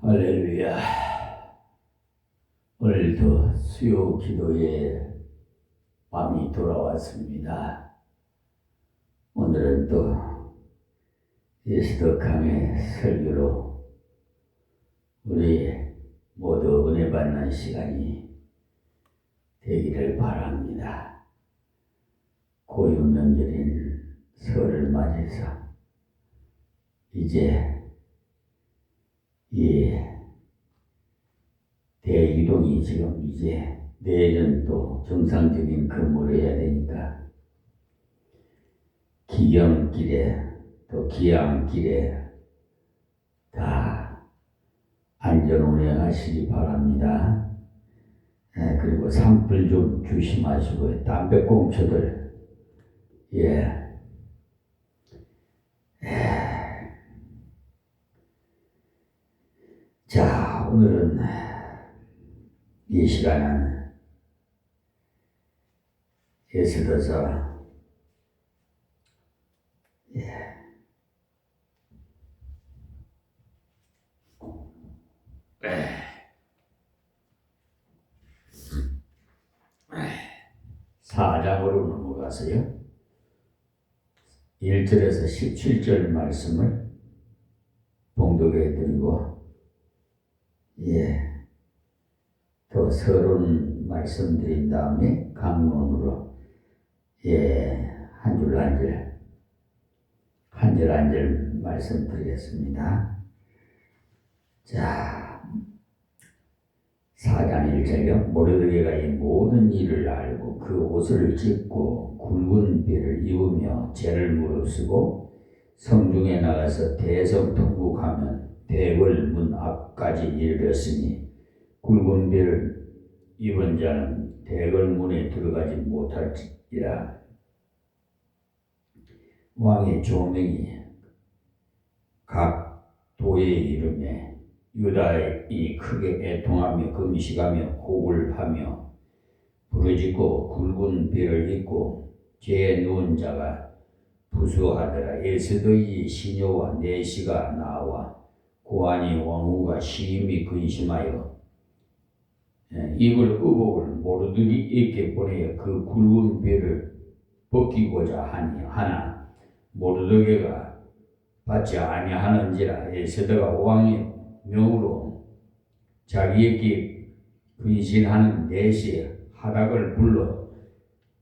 할렐루야. 오늘도 수요 기도의 밤이 돌아왔습니다. 오늘은 또 예수덕강의 설교로 우리 모두 은혜 받는 시간이 되기를 바랍니다. 고유명절인 설을 맞이해서 이제 이 대이동이 지금 이제 내일은 또 정상적인 근무를 해야 되니까 기경길에 또 기양길에 다 안전 운행하시기 바랍니다. 그리고 산불 좀 조심하시고 담배꽁초들 자, 오늘은 이 시간은 예수로서 사장으로 넘어가서요. 1절에서 17절 말씀을 봉독해 드리고 또 서론 말씀드린 다음에 강론으로 한 줄 한 절 말씀드리겠습니다. 자, 4장 1절요. 모르드게가 이 모든 일을 알고 그 옷을 찢고 굵은 비를 입으며 죄를 무릅쓰고 성중에 나가서 대성통곡하면 대궐 문 앞까지 이르렀으니 굵은 비를 입은 자는 대궐 문에 들어가지 못할지라. 왕의 조명이 각 도에 이르매 유다인이 크게 애통하며 금식하며 곡을 하며 부르짖고 굵은 비를 입고 죄에 누운 자가 부수하더라. 에스더의 시녀와 내시가 나와 고하니 왕후가 심히 근심하여 입을 의복을 모르드게에게 보내어 그 굵은 비를 벗기고자 하나 모르드게가 받지 아니하는지라. 에스더가 왕의 명으로 자기에게 근신하는 내시 하닥을 불러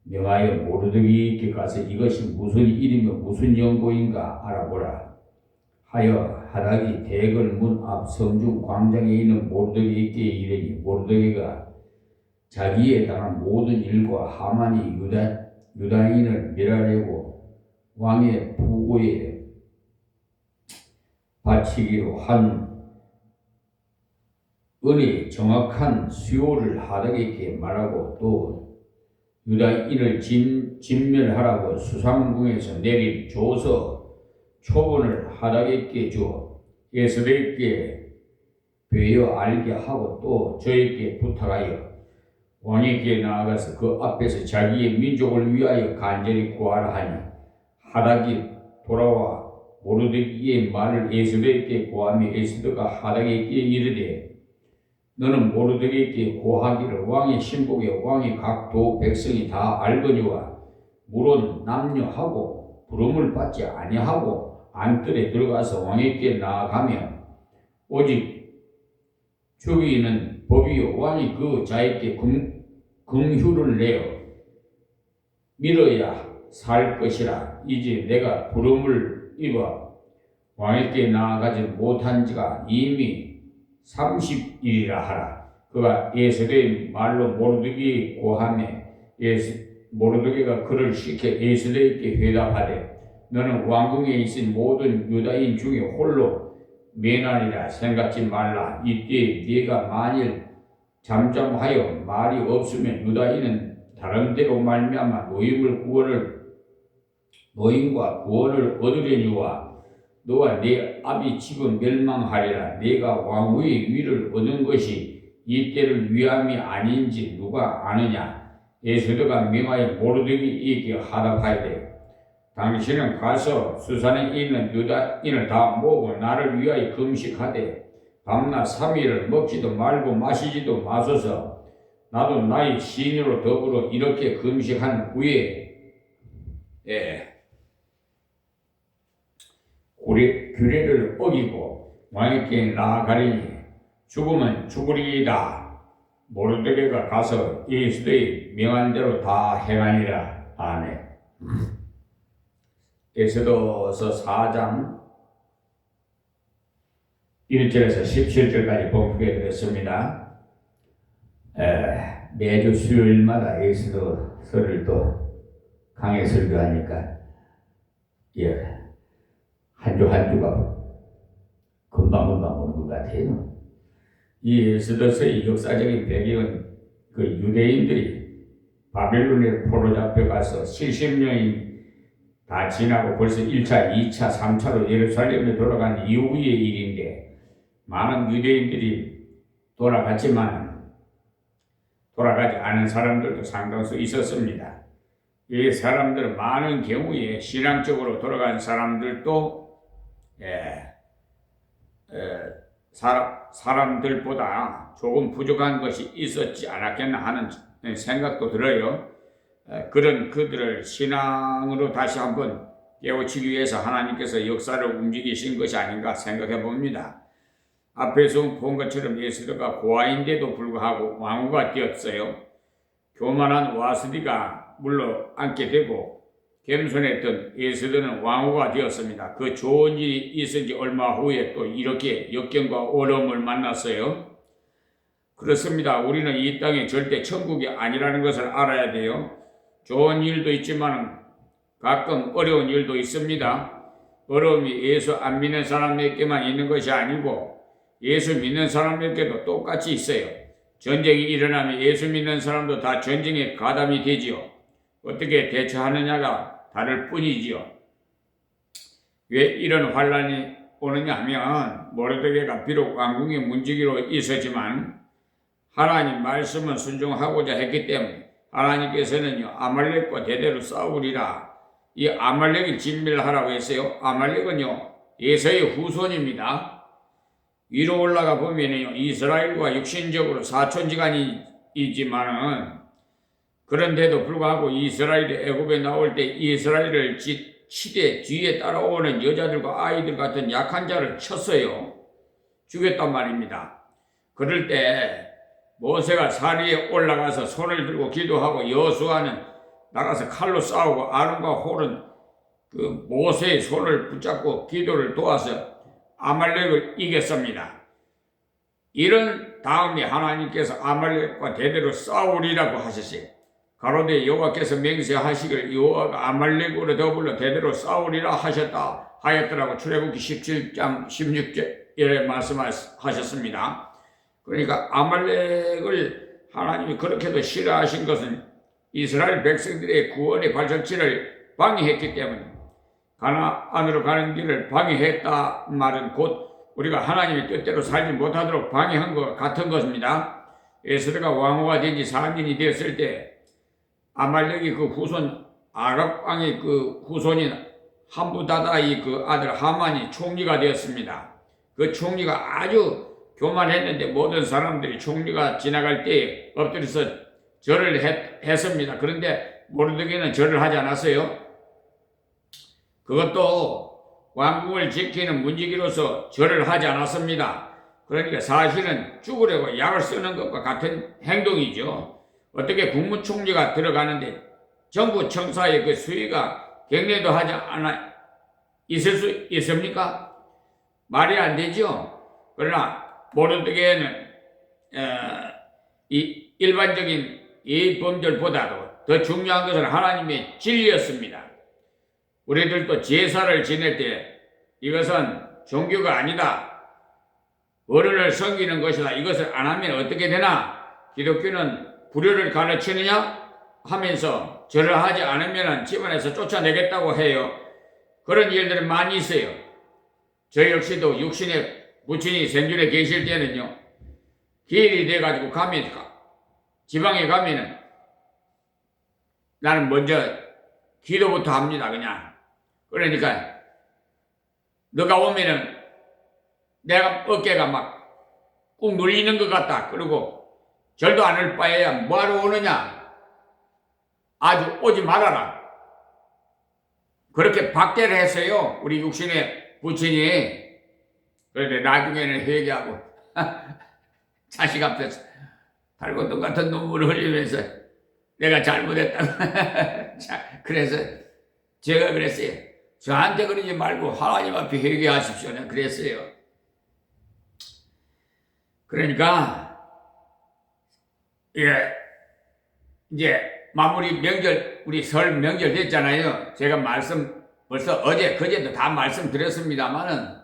명하여 모르드게에게 가서 이것이 무슨 일이며 무슨 연고인가 알아보라 하여 하닥이 대궐 문 앞 성중 광장에 있는 모르드게에게 이르니 모르드게가 자기에 당한 모든 일과 하만이 유다인을 멸하려고 왕의 부고에 바치기로 한 은혜의 정확한 수요를 하닥에게 말하고 또 유다인을 진멸하라고 수상궁에서 내린 조서 초본을 하닥에게 주어 에스더에게 베어 알게 하고 또 저에게 부탁하여 왕에게 나아가서 그 앞에서 자기의 민족을 위하여 간절히 구하라 하니 하닥이 돌아와 모르드게의 말을 에스더에게 고하며 에스더가 하닥에게 이르되 너는 모르드게에게 고하기를 왕의 신복에 왕의 각 도 백성이 다 알거니와 물론 남녀하고 부름을 받지 아니하고 안뜰에 들어가서 왕에게 나아가며 오직 죽이는 법이요 왕이 그 자에게 금휴를 내어 밀어야 살 것이라. 이제 내가 부름을 입어 왕에게 나아가지 못한 지가 이미 30일이라 하라. 그가 에스더의 말로 모르드게에 고하매 모르드게가 그를 시켜 에스더에게 회답하되 너는 왕궁에 있은 모든 유다인 중에 홀로 면하리라 생각지 말라. 이때 네가 만일 잠잠하여 말이 없으면 유다인은 다른 데로 말미암아 노임과 구원을 얻으려니와 너와 네 아비 집은 멸망하리라. 네가 왕후의 위를 얻은 것이 이 때를 위함이 아닌지 누가 아느냐. 에스더가 명하여 모르드게에게 하답하되 당신은 가서 수산에 있는 유다인을 다 모으고 나를 위하여 금식하되 밤낮 3일을 먹지도 말고 마시지도 마소서. 나도 나의 시인으로 더불어 이렇게 금식한 후에 규례를 어기고 왕에게 나아가리니 죽으면 죽으리이다. 모르드게가 가서 예수의 명한 대로 다 행하니라. 아멘. 에스더서 4장 1절에서 17절까지 봉독해 드렸습니다. 매주 수요일마다 에스더서를 또 강해 설교하니까 한 주 한 주가 금방금방 오는 것 같아요. 이 에스더서의 역사적인 배경은 그 유대인들이 바벨론에 포로 잡혀가서 70년이 다 지나고 벌써 1차, 2차, 3차로 예루살렘에 돌아간 이후의 일인데 많은 유대인들이 돌아갔지만 돌아가지 않은 사람들도 상당수 있었습니다. 이 사람들은 많은 경우에 신앙적으로 돌아간 사람들도 사람들보다 조금 부족한 것이 있었지 않았겠나 하는 생각도 들어요. 그런 그들을 신앙으로 다시 한번 깨우치기 위해서 하나님께서 역사를 움직이신 것이 아닌가 생각해 봅니다. 앞에서 본 것처럼 에스더가 고아인데도 불구하고 왕후가 되었어요. 교만한 와스디가 물러앉게 되고 겸손했던 에스더는 왕후가 되었습니다. 그 좋은 일이 있은 지 얼마 후에 또 이렇게 역경과 어려움을 만났어요. 그렇습니다. 우리는 이 땅이 절대 천국이 아니라는 것을 알아야 돼요. 좋은 일도 있지만 가끔 어려운 일도 있습니다. 어려움이 예수 안 믿는 사람에게만 있는 것이 아니고 예수 믿는 사람에게도 똑같이 있어요. 전쟁이 일어나면 예수 믿는 사람도 다 전쟁에 가담이 되지요. 어떻게 대처하느냐가 다를 뿐이지요. 왜 이런 환란이 오느냐 하면 모르드게가 비록 왕궁의 문지기로 있었지만 하나님 말씀은 순종하고자 했기 때문에 하나님께서는요 아말렉과 대대로 싸우리라. 이 아말렉을 진멸하라고 했어요. 아말렉은요 에서의 후손입니다. 위로 올라가 보면요 이스라엘과 육신적으로 사촌지간이지만은 그런데도 불구하고 이스라엘이 애굽에 나올 때 이스라엘을 치되 뒤에 따라오는 여자들과 아이들 같은 약한 자를 쳤어요. 죽였단 말입니다. 그럴 때 모세가 산 위에 올라가서 손을 들고 기도하고 여호수아는 나가서 칼로 싸우고 아론과 홀은 그 모세의 손을 붙잡고 기도를 도와서 아말렉을 이겼습니다. 이런 다음에 하나님께서 아말렉과 대대로 싸우리라고 하셨어요. 가로되 여호와께서 맹세하시길 여호와가 아말렉으로 더불어 대대로 싸우리라 하였더라고 출애굽기 17장 16절에 말씀하셨습니다. 그러니까 아말렉을 하나님이 그렇게도 싫어하신 것은 이스라엘 백성들의 구원의 발전치를 방해했기 때문에 가나안으로 가는 길을 방해했다 말은 곧 우리가 하나님의 뜻대로 살지 못하도록 방해한 것 같은 것입니다. 에스더가 왕후가 된 지 4년이 되었을 때 아말렉이 그 후손 아랍 왕의 그 후손인 함부다다의 그 아들 하만이 총리가 되었습니다. 그 총리가 아주 교만했는데 모든 사람들이 총리가 지나갈 때 엎드려서 절을 했습니다. 그런데 모르드게는 절을 하지 않았어요. 그것도 왕궁을 지키는 문지기로서 절을 하지 않았습니다. 그러니까 사실은 죽으려고 약을 쓰는 것과 같은 행동이죠. 어떻게 국무총리가 들어가는데 정부 청사의 그 수위가 경례도 하지 않아 있을 수 있습니까? 말이 안 되죠. 그러나 모르드게는 이 일반적인 이 범죄보다도 더 중요한 것은 하나님의 진리였습니다. 우리들도 제사를 지낼 때 이것은 종교가 아니다. 어른을 섬기는 것이다. 이것을 안 하면 어떻게 되나? 기독교는 불효를 가르치느냐? 하면서 절을 하지 않으면 집안에서 쫓아내겠다고 해요. 그런 일들이 많이 있어요. 저 역시도 육신의 부친이 생존에 계실 때는요. 기일이 돼가지고 가면 지방에 가면은 나는 먼저 기도부터 합니다. 그냥. 그러니까 너가 오면은 내가 어깨가 막 꾹 눌리는 것 같다. 그리고 절도 안 할 바에야 뭐하러 오느냐. 아주 오지 말아라. 그렇게 박대를 했어요. 우리 육신의 부친이. 그런데 나중에는 회개하고 자식 앞에서 달고동 같은 눈물을 흘리면서 내가 잘못했다. 그래서 제가 그랬어요. 저한테 그러지 말고 하나님 앞에 회개하십시오. 내가 그랬어요. 그러니까 예, 이제 마무리 명절, 우리 설 명절 됐잖아요. 제가 벌써 어제 그제도 다 말씀드렸습니다만은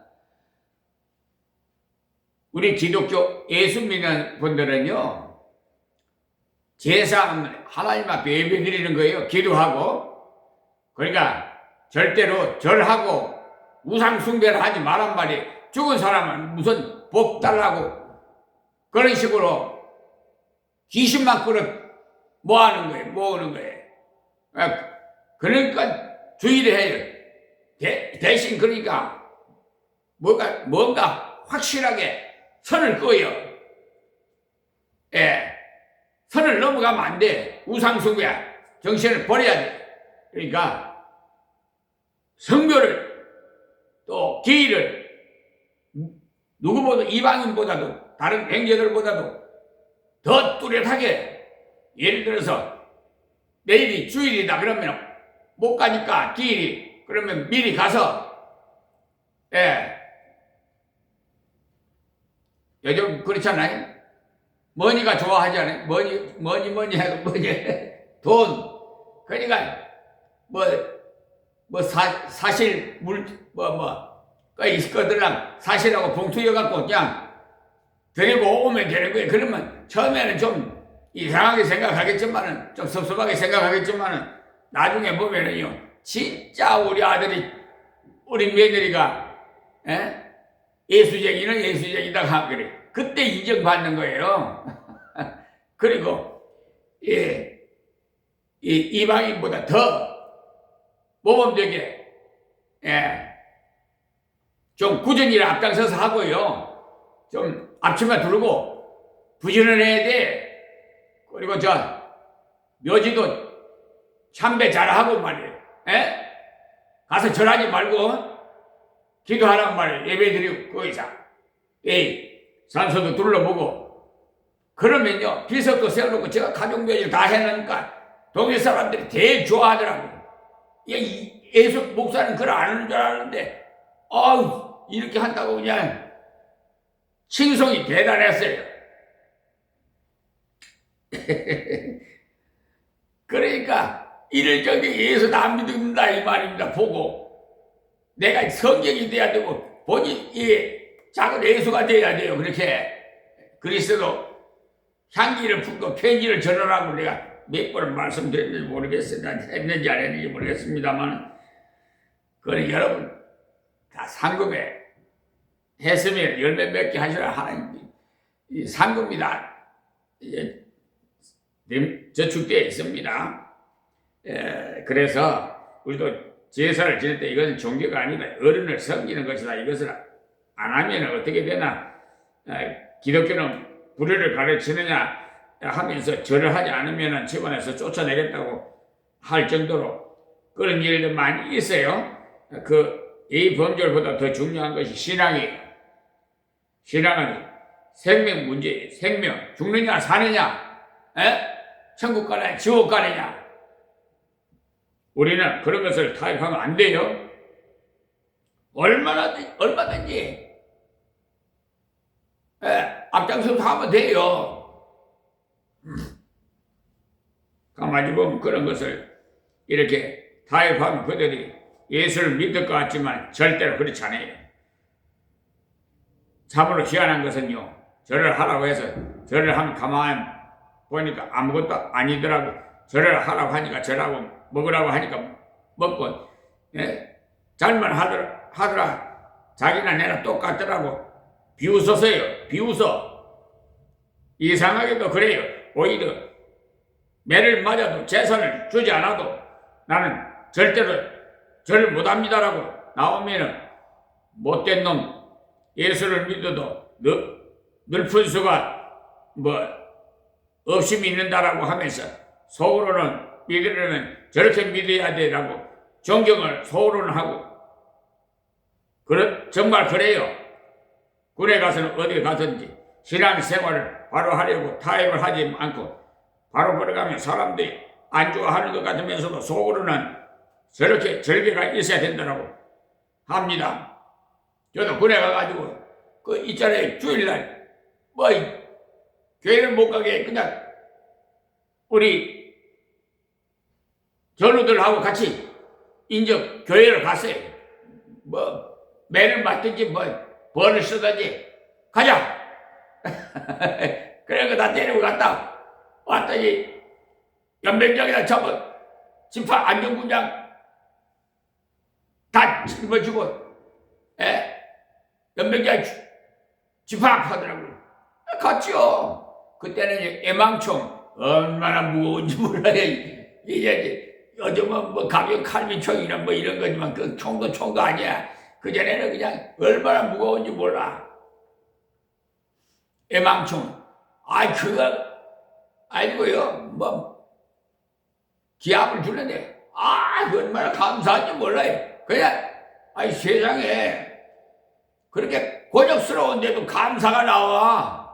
우리 기독교 예수 믿는 분들은요, 제사 하나님 앞에 예배 드리는 거예요. 기도하고. 그러니까 절대로 절하고 우상 숭배를 하지 말란 말이에요. 죽은 사람은 무슨 복 달라고 그런 식으로 귀신만 끌어 모으는 거예요. 모으는 거예요. 그러니까 주의를 해요. 대신 그러니까 뭔가 확실하게 선을 그어요. 예. 선을 넘어가면 안 돼. 우상숭배 정신을 버려야 돼. 그러니까 성교를 또 기의를 누구보다 이방인보다도 다른 행제들보다도 더 뚜렷하게, 예를 들어서 내일이 주일이다 그러면 못 가니까 기일이 그러면 미리 가서, 예, 요즘 그렇잖아요. 머니가 좋아하잖아요. 머니 해도 돈. 그러니까 사실 이거들랑 사실하고 봉투여갖고 그냥 데리고 오면 되는 거예요. 그러면 처음에는 좀 이상하게 생각하겠지만은, 좀 섭섭하게 생각하겠지만은, 나중에 보면은요, 진짜 우리 며느리가, 예수쟁이는 예수쟁이다 하고 그래. 그때 인정받는 거예요. 그리고, 이방인보다 더 모범되게, 좀 꾸준히 앞장서서 하고요. 좀 앞치마 두르고 부지런해야 돼. 그리고 묘지도 참배 잘하고 말이에요. 가서 절하지 말고 기도하란 말이에요. 예배 드리고 거기서 산소도 둘러보고. 그러면요, 비석도 세워놓고 제가 가족묘지 다 해놓으니까 동네 사람들이 되게 좋아하더라고요. 예수 목사는 그걸 안 하는 줄 알았는데 이렇게 한다고 그냥 칭송이 대단했어요. 그러니까 이를 저기 예수 안 믿는다 이 말입니다. 보고 내가 성경이 돼야 되고 본인이 작은 예수가 돼야 돼요. 그렇게 그리스도 향기를 품고 편지를 전하라고 내가 몇 번을 말씀드렸는지 모르겠어요. 했는지 안 했는지 모르겠습니다만, 그건 여러분 다 상금에 했으면 열매 몇 개 하시라. 하나님 이 상금이 다 저축되어 있습니다. 그래서 우리도 제사를 지낼 때 이것은 종교가 아니다. 어른을 섬기는 것이다. 이것을 안 하면 어떻게 되나? 기독교는 불의를 가르치느냐 하면서 절을 하지 않으면 집안에서 쫓아내겠다고 할 정도로 그런 일도 많이 있어요. 이 범절보다 더 중요한 것이 신앙이에요. 신앙은 생명 문제예요. 생명. 죽느냐 사느냐, 천국 가느냐 지옥 가느냐. 우리는 그런 것을 타협하면 안 돼요. 얼마든지 앞장서서 하면 돼요. 가만히 보면 그런 것을 이렇게 타협하면 그들이 예수를 믿을 것 같지만 절대로 그렇지 않아요. 참으로 희한한 것은요, 절을 하라고 해서 절을 하면 가만히 보니까 아무것도 아니더라고. 절을 하라고 하니까 절하고 먹으라고 하니까 먹고, 잘만 하더라. 자기나 내나 똑같더라고. 비웃었어요. 비웃어. 이상하게도 그래요. 오히려 매를 맞아도 재산을 주지 않아도 나는 절대로 절을 못합니다라고 나오면은 못된 놈, 예수를 믿어도 늘푼수가 뭐 없이 믿는다라고 하면서 속으로는 믿으려면 저렇게 믿어야 되라고 존경을 속으로는 하고 정말 그래요. 군에 가서는 어디 가든지 신앙생활을 바로 하려고 타협을 하지 않고 바로 걸어가면 사람들이 안 좋아하는 것 같으면서도 속으로는 저렇게 절개가 있어야 된다고 합니다. 저도 군에 가가지고 그 있잖아요. 주일날 뭐 교회를 못 가게 그냥 우리 전우들하고 같이 인적 교회를 갔어요. 뭐 매를 맞든지 뭐 벌을 쓰든지 가자. 그래 다 데리고 갔다 왔더니 연병장이나 잡은 집합 안전군장 다 짊어지고 연병장 집합하더라고요. 갔죠. 그때는 애망총 얼마나 무거운지 몰라요. 이제 요즘은 뭐 가벼운 칼미총이나 뭐 이런 거지만 그 총도 아니야. 그전에는 그냥 얼마나 무거운지 몰라. 애망총. 그거 아니고요. 뭐 기합을 주는데 얼마나 감사한지 몰라요. 그냥 세상에 그렇게 곤욕스러운데도 감사가 나와.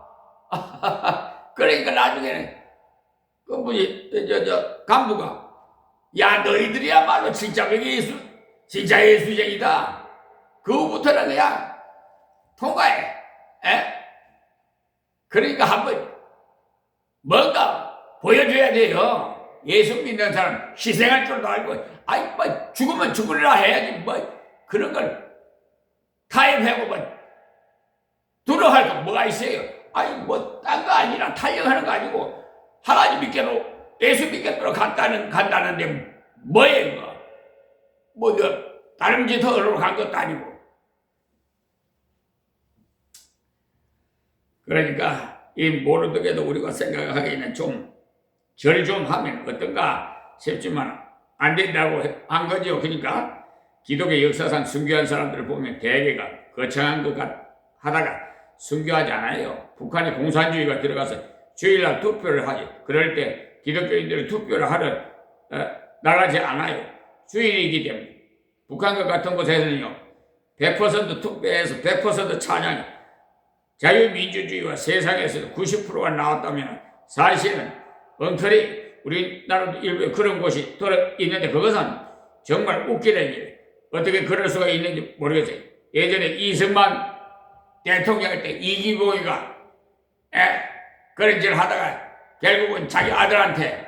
그러니까 나중에는 그 뭐지 간부가 야 너희들이야말로 진짜 예수쟁이다. 그 후부터는 그냥 통과해. 그러니까 한번 뭔가 보여줘야 돼요. 예수 믿는 사람 희생할 줄도 알고 뭐 죽으면 죽으리라 해야지 뭐 그런 걸 타협하고 뭐 두려워할 거 뭐가 있어요. 뭐 딴 거 아니라 탄력하는 거 아니고 하나님 믿게로 예수 믿게로 간다는데 뭐예요? 뭐 다른 짓으로 간 것도 아니고. 그러니까 이 모르드게도 우리가 생각하기에는 좀 절 좀 하면 어떤가 싶지만 안 된다고 한 거죠. 그러니까 기독교 역사상 순교한 사람들을 보면 대개가 거창한 것 하다가 순교하지 않아요. 북한에 공산주의가 들어가서 주일날 투표를 하지. 그럴 때 기독교인들이 투표를 하러 나가지 않아요. 주일이기 때문에. 북한과 같은 곳에서는요. 100% 투표해서 100% 찬양이 자유민주주의와 세상에서 90%가 나왔다면 사실은 엉터리 우리나라도 일부에 그런 곳이 있는데 그것은 정말 웃기는 일. 어떻게 그럴 수가 있는지 모르겠어요. 예전에 이승만 대통령 할 때 이기봉이가 그런 짓을 하다가 결국은 자기 아들한테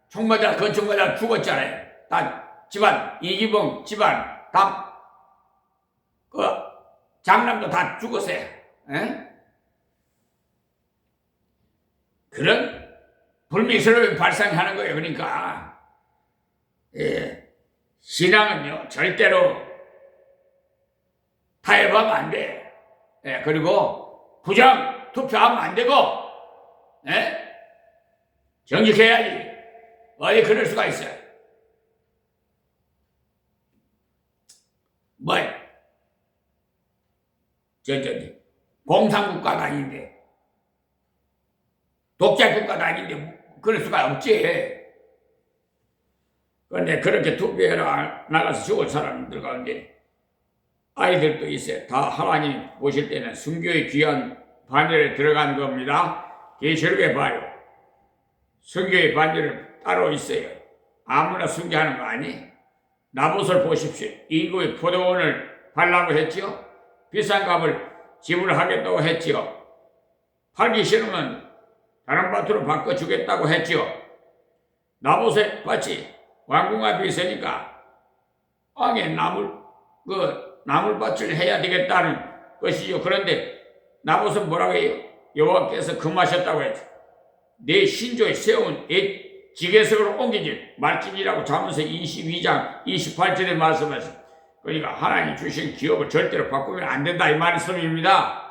총 맞아 건총 맞아 죽었잖아요. 다 집안 이기봉 집안 다 그 장남도 다 죽었어요. 그런 불미스러운 발상하는 거예요. 그러니까 신앙은요 절대로 타협하면 안 돼. 그리고 부정 투표하면 안 되고 정직해야지. 어디 그럴 수가 있어요. 뭐 공산국가가 아닌데 독재국가도 아닌데 그럴 수가 없지. 그런데 그렇게 투표하러 나가서 죽을 사람들 가운데 아이들도 있어요. 다 하나님 보실 때는 순교의 귀한 반열에 들어간 겁니다. 계시록에 봐요. 순교의 반열은 따로 있어요. 아무나 순교하는 거 아니? 나봇을 보십시오. 인구의 포도원을 팔라고 했지요. 비싼 값을 지불하겠다고 했지요. 팔기 싫으면 다른 밭으로 바꿔주겠다고 했지요. 나봇의 밭이 왕궁 앞에 있으니까 왕의 나물밭을 해야 되겠다는 것이죠. 그런데 나봇은 뭐라고 해요? 여호와께서 금하셨다고 했죠. 내 신조에 세운 옛 지게석으로 옮기지 말지니라고 잠언서 22장 28절에 말씀하셨습니다. 그러니까 하나님이 주신 기업을 절대로 바꾸면 안 된다 이 말씀입니다.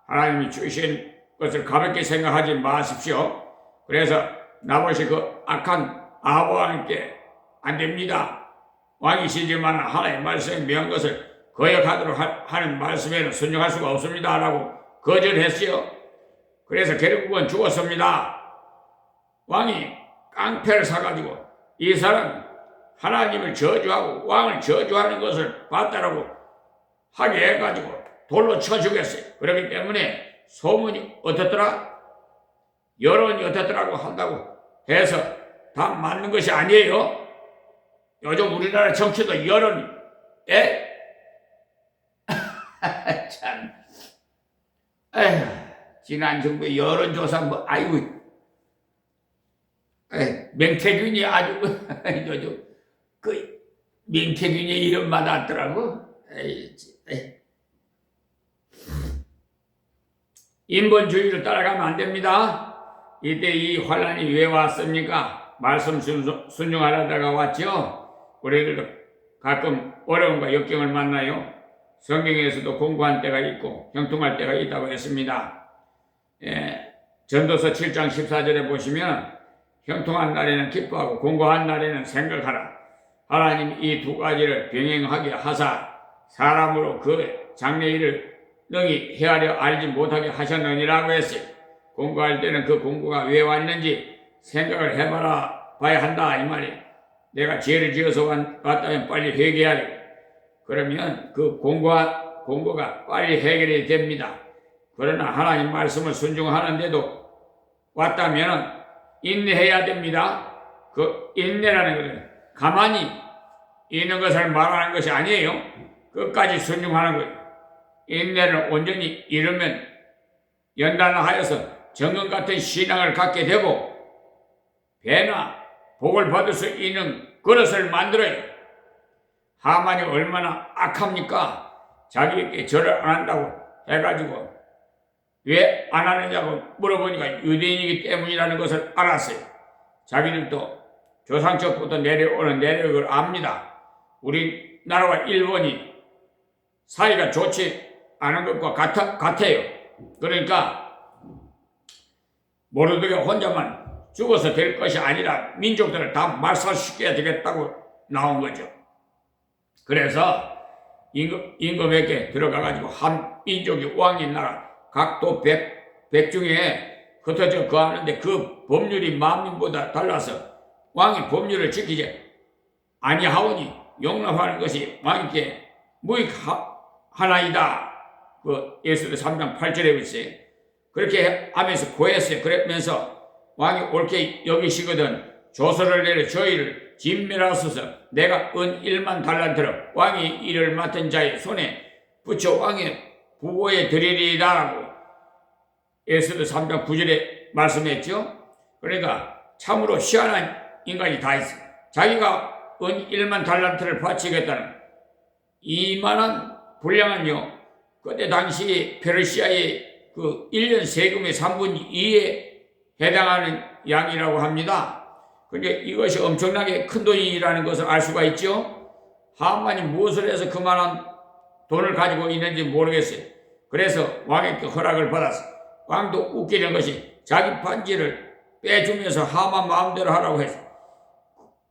하나님이 주신 것을 가볍게 생각하지 마십시오. 그래서 나봇이 그 악한 아합과 함께 안 됩니다. 왕이시지만 하나님의 말씀에 명한 것을 거역하도록 하는 말씀에는 순종할 수가 없습니다 라고 거절했어요. 그래서 결국은 죽었습니다. 왕이 깡패를 사가지고 이 사람 하나님을 저주하고 왕을 저주하는 것을 봤다라고 하게 해가지고 돌로 쳐 죽였어요. 그렇기 때문에 소문이 어떻더라? 여론이 어떻더라고 한다고 해서 다 맞는 것이 아니에요. 요즘 우리나라 정치도 여론이 참 에휴, 지난 정부의 여론조사 명태균이 아주 요즘 그 명태균이 이름만 났더라고. 인본주의를 따라가면 안 됩니다. 이때 이 환란이 왜 왔습니까? 말씀 순종하려다가 왔죠. 우리들도 가끔 어려움과 역경을 만나요. 성경에서도 공고한 때가 있고 형통할 때가 있다고 했습니다. 전도서 7장 14절에 보시면 형통한 날에는 기뻐하고 공고한 날에는 생각하라. 하나님 이 두 가지를 병행하게 하사 사람으로 그 장래일을 능히 헤아려 알지 못하게 하셨느니라고 했어요. 공고할 때는 그 공고가 왜 왔는지 생각을 봐야 한다 이 말이에요. 내가 죄를 지어서 왔다면 빨리 회개해야 돼. 그러면 그 공고가 빨리 해결이 됩니다. 그러나 하나님 말씀을 순종하는데도 왔다면 인내해야 됩니다. 그 인내라는 것은 가만히 있는 것을 말하는 것이 아니에요. 끝까지 순종하는 거예요. 인내를 온전히 이루면 연단하여서 정금 같은 신앙을 갖게 되고 배나 복을 받을 수 있는 그릇을 만들어요. 하만이 얼마나 악합니까? 자기에게 절을 안 한다고 해가지고 왜 안 하느냐고 물어보니까 유대인이기 때문이라는 것을 알았어요. 자기들도 조상적부터 내려오는 내력을 압니다. 우리나라와 일본이 사이가 좋지 않은 것과 같아요. 그러니까 모르드게 혼자만 죽어서 될 것이 아니라 민족들을 다 말살시켜야 되겠다고 나온 거죠. 그래서 임금에게 들어가가지고 한 민족이 왕인 나라 각도 백 중에 흩어져 거하는데 그 법률이 만민보다 달라서 왕이 법률을 지키지 아니하오니 용납하는 것이 왕에게 무익하나이다. 그 예수의 3장 8절에 있어요. 그렇게 하면서 고했어요. 그러면서 왕이 옳게 여기시거든 조서를 내려 저희를 진멸하소서. 내가 은 1만 달란트로 왕이 이를 맡은 자의 손에 붙여 왕의 부고에 드리리다라고 에스더 3장 9절에 말씀했죠. 그러니까 참으로 희한한 인간이 다 있어요. 자기가 은 1만 달란트를 바치겠다는 이만한 불량한요. 그때 당시 페르시아의 그 1년 세금의 3분 2에 해당하는 양이라고 합니다. 그러니까 이것이 엄청나게 큰 돈이라는 것을 알 수가 있죠. 하만이 무엇을 해서 그만한 돈을 가지고 있는지 모르겠어요. 그래서 왕에게 허락을 받았어. 왕도 웃기는 것이 자기 반지를 빼주면서 하만 마음대로 하라고 했어.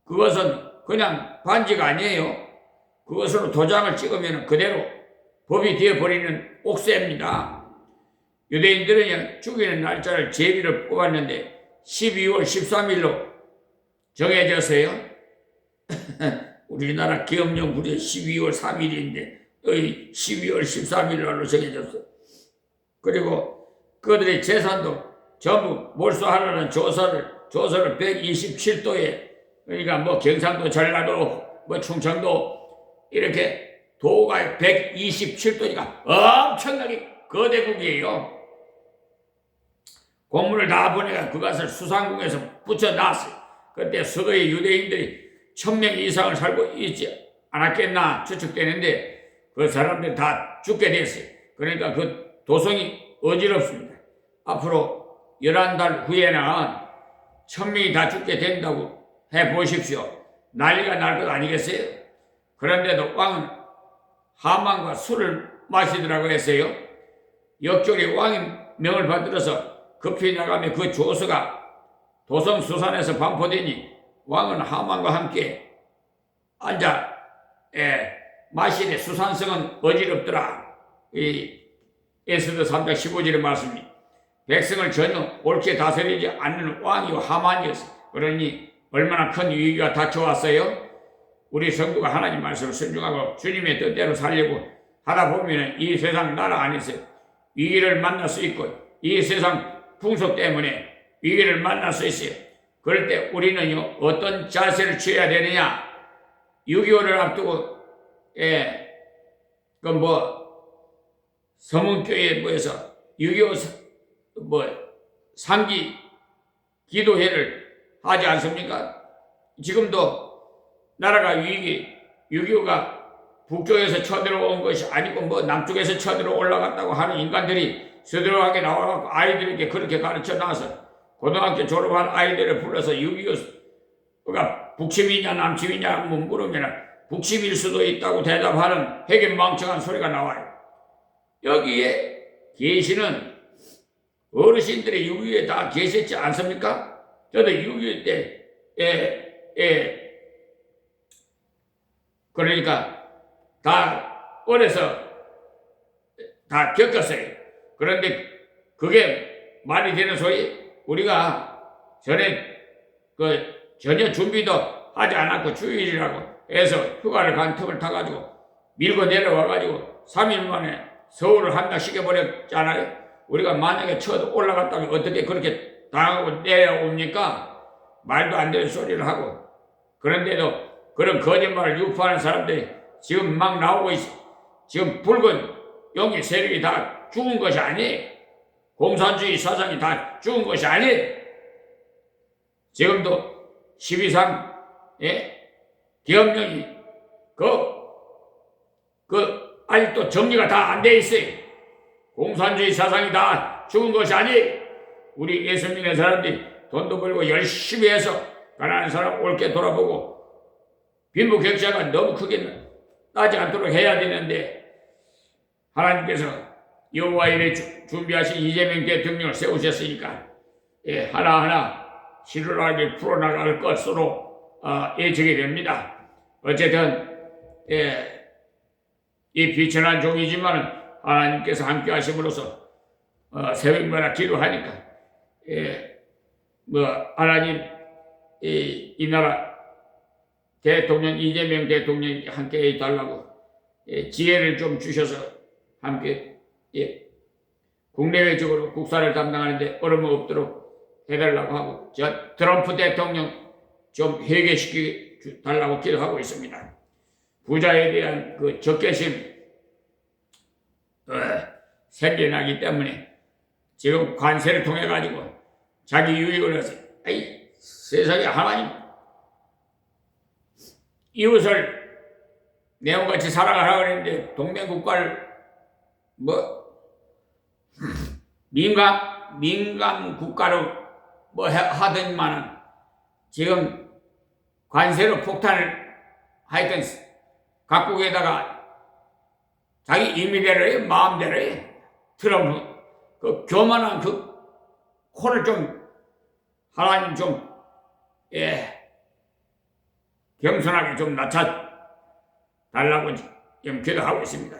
그것은 그냥 반지가 아니에요. 그것으로 도장을 찍으면 그대로 법이 되어버리는 옥새입니다. 유대인들은 죽이는 날짜를 제비를 뽑았는데 12월 13일로 정해졌어요. 우리나라 계엄령 12월 3일인데 여기 12월 13일로 정해졌어요. 그리고 그들의 재산도 전부 몰수하라는 조서를 127도에 그러니까 뭐 경상도, 전라도, 뭐 충청도 이렇게 도가 127도니까 엄청나게 거대국이에요. 공문을 다 보내가 그것을 수상궁에서 붙여놨어요. 그때 서도의 유대인들이 1000명 이상을 살고 있지 않았겠나 추측되는데 그 사람들 다 죽게 됐어요. 그러니까 그 도성이 어지럽습니다. 앞으로 11달 후에는 1000명이 다 죽게 된다고 해보십시오. 난리가 날 것 아니겠어요? 그런데도 왕은 하만과 술을 마시더라고 했어요. 역적이 왕의 명을 받들어서 급히 나가며 그 조서가 도성 수산에서 반포되니 왕은 하만과 함께 앉아 마시되 수산성은 어지럽더라. 이 에스더 3장 15절의 말씀이 백성을 전혀 옳게 다스리지 않는 왕이 하만이었어. 그러니 얼마나 큰 위기가 닥쳐왔어요. 우리 성도가 하나님 말씀을 순종하고 주님의 뜻대로 살려고 하다 보면 이 세상 나라 안에서 위기를 만날 수 있고 이 세상 풍속 때문에 위기를 만날 수 있어요. 그럴 때 우리는요 어떤 자세를 취해야 되느냐. 6.25를 앞두고 서문교회 뭐에서 6.25 상기 기도회를 하지 않습니까? 지금도 나라가 위기, 6.25가 북쪽에서 쳐들어온 것이 아니고 남쪽에서 쳐들어 올라갔다고 하는 인간들이 서들어가게 나와서 아이들에게 그렇게 가르쳐 놔서 고등학교 졸업한 아이들을 불러서 6.25가 북침이냐 남침이냐 물으면 북침일 수도 있다고 대답하는 되게 멍청한 소리가 나와요. 여기에 계시는 어르신들의 6.25에 다 계셨지 않습니까? 저도 6.25 때 그러니까 다 어려서 다 겪었어요. 그런데 그게 말이 되는 소리? 우리가 전에 전혀 준비도 하지 않았고 주일이라고 해서 휴가를 간 틈을 타가지고 밀고 내려와가지고 3일 만에 서울을 한다 시켜버렸잖아요. 우리가 만약에 쳐도 올라갔다면 어떻게 그렇게 당하고 내려옵니까? 말도 안 되는 소리를 하고. 그런데도 그런 거짓말을 유포하는 사람들이 지금 막 나오고 있어. 지금 붉은 용의 세력이 다 죽은 것이 아니에요. 공산주의 사상이 다 죽은 것이 아니에요. 지금도 12.3 기업령이 아직도 정리가 다 안 돼 있어요. 공산주의 사상이 다 죽은 것이 아니에요. 우리 예수 믿는 사람들이 돈도 벌고 열심히 해서 가난한 사람 옳게 돌아보고 빈부격차가 너무 크게 나지 않도록 해야 되는데 하나님께서 여호와 일에 준비하신 이재명 대통령을 세우셨으니까 하나하나 실효하게 풀어나갈 것으로 예측이 됩니다. 어쨌든 이 비천한 종이지만 하나님께서 함께 하심으로써 새벽마다 기도하니까 하나님 이 나라 대통령 이재명 대통령이 함께 해달라고 지혜를 좀 주셔서 함께 국내외적으로 국사를 담당하는데 어려움 없도록 해달라고 하고 저 트럼프 대통령 좀 회개시켜 달라고 기도하고 있습니다. 부자에 대한 그 적개심 생겨나기 때문에 지금 관세를 통해 가지고 자기 유익을 위해서 세상에 하나님 이웃을 내용같이 사랑하라 그랬는데 동맹국가를 민감 국가로 하더니만은 지금 관세로 폭탄을 하여튼 각국에다가 자기 임의대로 해 마음대로 해. 트럼프 그 교만한 그 코를 좀 하나님 좀 겸손하게 좀 낮춰 달라고 좀 기도하고 있습니다.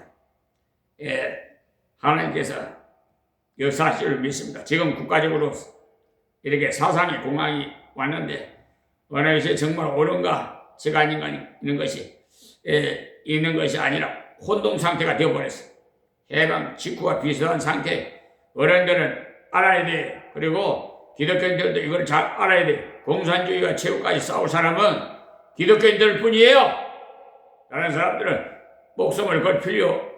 하나님께서 이 사실을 믿습니다. 지금 국가적으로 이렇게 사상의 공황이 왔는데 어느 것이 정말 옳은가 시간인가 있는 것이 아니라 혼동 상태가 되어버렸어요. 해방 직후와 비슷한 상태. 어른들은 알아야 돼. 그리고 기독교인들도 이걸 잘 알아야 돼. 공산주의가 최후까지 싸울 사람은 기독교인들 뿐이에요. 다른 사람들은 목숨을 걸 필요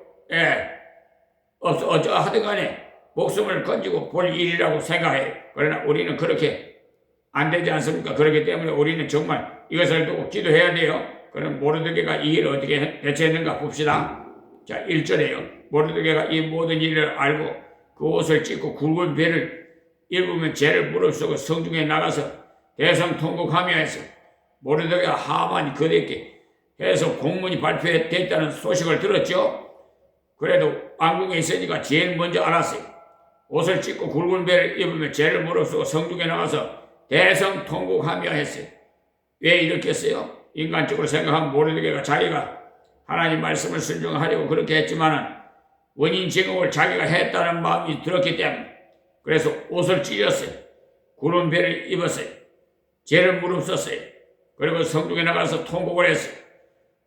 하든 간에 목숨을 건지고 볼 일이라고 생각해. 그러나 우리는 그렇게 안 되지 않습니까? 그렇기 때문에 우리는 정말 이것을 두고 기도해야 돼요. 그럼 모르드게가 이 일을 어떻게 대처했는가 봅시다. 자, 1절에요. 모르드게가 이 모든 일을 알고 그 옷을 찢고 굵은 배를 입으면 죄를 무릅쓰고 성중에 나가서 대성 통곡하며 했어. 모르드게가 하만이 그에게 해서 공문이 발표됐다는 소식을 들었죠. 그래도 왕궁에 있으니까 제일 먼저 알았어요. 옷을 찢고 굵은 배를 입으면 죄를 무릅쓰고 성중에 나가서 대성 통곡하며 했어요. 왜 이렇게 했어요? 인간적으로 생각하면 모르드게가 자기가 하나님 말씀을 순종하려고 그렇게 했지만은 원인 제공을 자기가 했다는 마음이 들었기 때문에 그래서 옷을 찢었어요. 구름배를 입었어요. 죄를 무릅썼어요. 그리고 성중에 나가서 통곡을 했어요.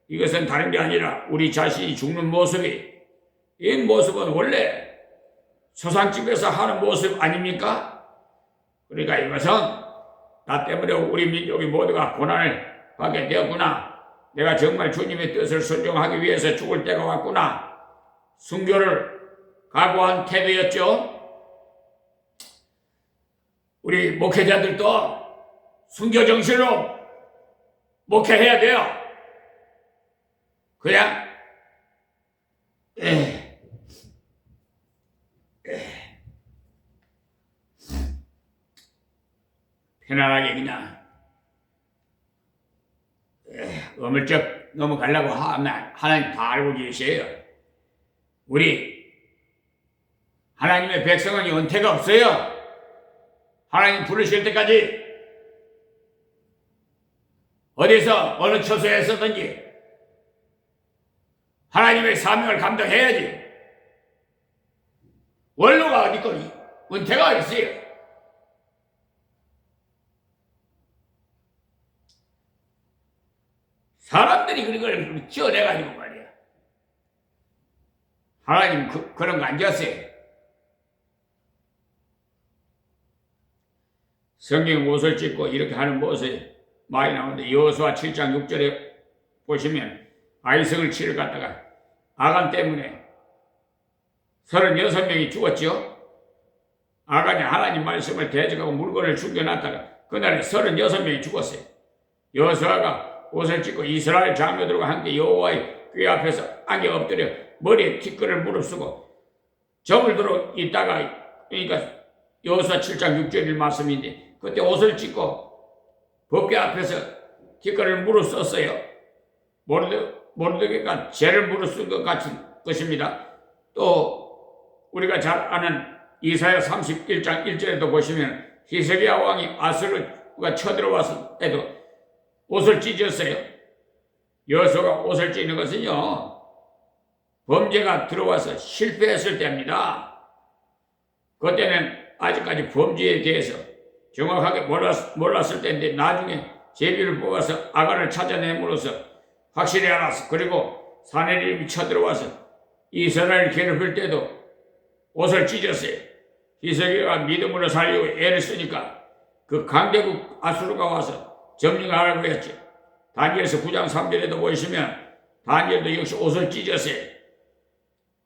이것은 다른 게 아니라 우리 자신이 죽는 모습이, 이 모습은 원래 소상집에서 하는 모습 아닙니까? 그러니까 이것은 나 때문에 우리 민족이 모두가 고난을 받게 되었구나. 내가 정말 주님의 뜻을 순종하기 위해서 죽을 때가 왔구나. 순교를 각오한 태도였죠. 우리 목회자들도 순교 정신으로 목회해야 돼요. 그냥 편안하게 그냥 어물쩍 넘어가려고 하면 하나님 다 알고 계세요. 우리 하나님의 백성은 연태가 없어요. 하나님 부르실 때까지 어디서 어느 처소에서든지 하나님의 사명을 감당해야지. 원로가 어디 있고 은퇴가 어디 있어요. 사람들이 그걸 지어내가지고 말이야. 하나님 그런 거 안 지었어요. 성경 옷을 찢고 이렇게 하는 모습이 많이 나오는데 여호수아 7장 6절에 보시면 아이성을 치러 갔다가 아간 때문에 36명이 죽었죠. 아간이 하나님 말씀을 대적하고 물건을 숨겨놨다가 그날에 36명이 죽었어요. 여호수아가 옷을 찢고 이스라엘 장로들과 함께 여호와의 궤 앞에서 악에 엎드려 머리에 티끌을 무릅쓰고 점을 들어 있다가, 그러니까 여호수아 7장 6절일 말씀인데 그때 옷을 찢고 법궤 앞에서 티끌을 무릅썼어요. 모르드게가 죄를 무릅쓴 것 같은 것입니다. 또 우리가 잘 아는 이사야 31장 1절에도 보시면 히스기야 왕이 아수르가 쳐들어왔을 때도 옷을 찢었어요. 여호수아가 옷을 찢는 것은요, 범죄가 들어와서 실패했을 때입니다. 그때는 아직까지 범죄에 대해서 정확하게 몰랐을 때인데 나중에 제비를 뽑아서 아간을 찾아냄으로써 확실히 알았어. 그리고 사내림이 쳐들어와서 이스라엘을 괴롭힐 때도 옷을 찢었어요. 히스기야가 믿음으로 살려고 애를 쓰니까 그 강대국 아수르가 와서 점령하라고 했죠. 다니엘서 9장 3절에도 보시면 다니엘도 역시 옷을 찢었어요.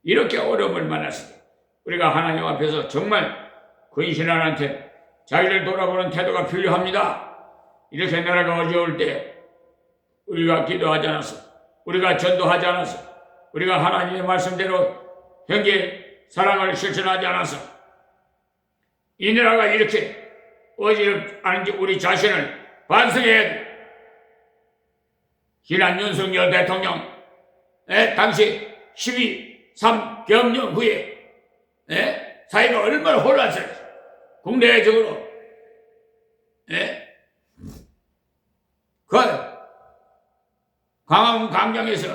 이렇게 어려움을 만났을 때 우리가 하나님 앞에서 정말 근신하는 태도, 자기를 돌아보는 태도가 필요합니다. 이렇게 나라가 어려울 때 우리가 기도하지 않았어. 우리가 전도하지 않았어. 우리가 하나님의 말씀대로 형제 사랑을 실천하지 않았어. 이 나라가 이렇게 어지럽지 우리 자신을 반성해야 돼. 지난 윤석열 대통령 당시 12.3 경영 후에 사회가 얼마나 혼란스러웠어. 국내적으로 그 광화문 광장에서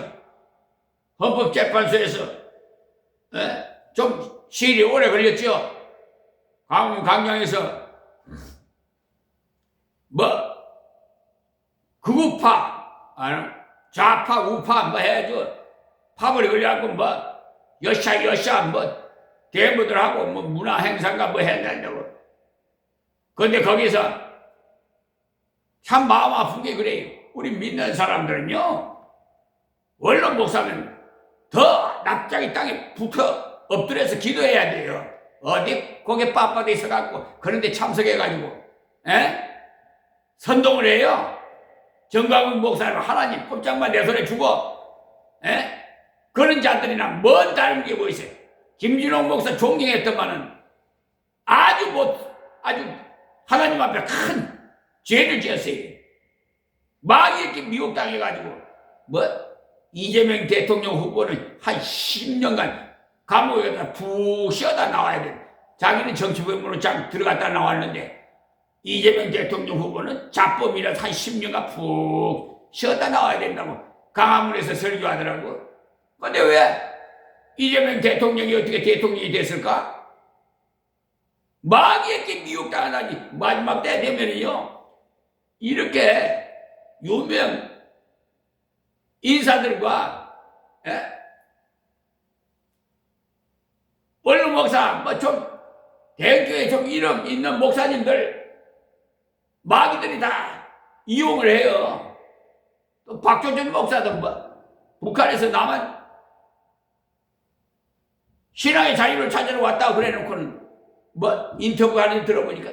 헌법재판소에서 좀 시일이 오래 걸렸죠. 광화문 광장에서 극우파 좌파 우파 해야죠. 파벌이 걸려갖고 여샤 대부들하고 문화 행사인가 해야 된다고. 근데 거기서 참 마음 아픈 게 그래요. 우리 믿는 사람들은요, 원론 목사면 더 납작이 땅에 붙어 엎드려서 기도해야 돼요. 어디 고개 빳빳해 있어갖고 그런데 참석해가지고 선동을 해요. 정광훈 목사님 하나님 꼼짝만 내 손에 주고 그런 자들이나 뭔 다른 게 뭐 있어요. 김진홍 목사 존경했더만은 아주 하나님 앞에 큰 죄를 지었어요. 막 이렇게 미혹당해가지고 이재명 대통령 후보는 한 10년간 감옥에다 푹 쉬어다 나와야 돼. 자기는 정치범으로 들어갔다 나왔는데 이재명 대통령 후보는 자범이라서 한 10년간 푹 쉬었다 나와야 된다고 강화문에서 설교하더라고. 근데 왜 이재명 대통령이 어떻게 대통령이 됐을까? 마귀에게 미혹당하다니. 마지막 때 되면요 이렇게 유명 인사들과 원로 목사 뭐 좀 대교에 좀 이름 있는 목사님들 마귀들이 다 이용을 해요. 또 박조준 목사도 뭐 북한에서 남한 신앙의 자유를 찾으러 왔다고 그래놓고는 뭐 인터뷰하는 데 들어보니까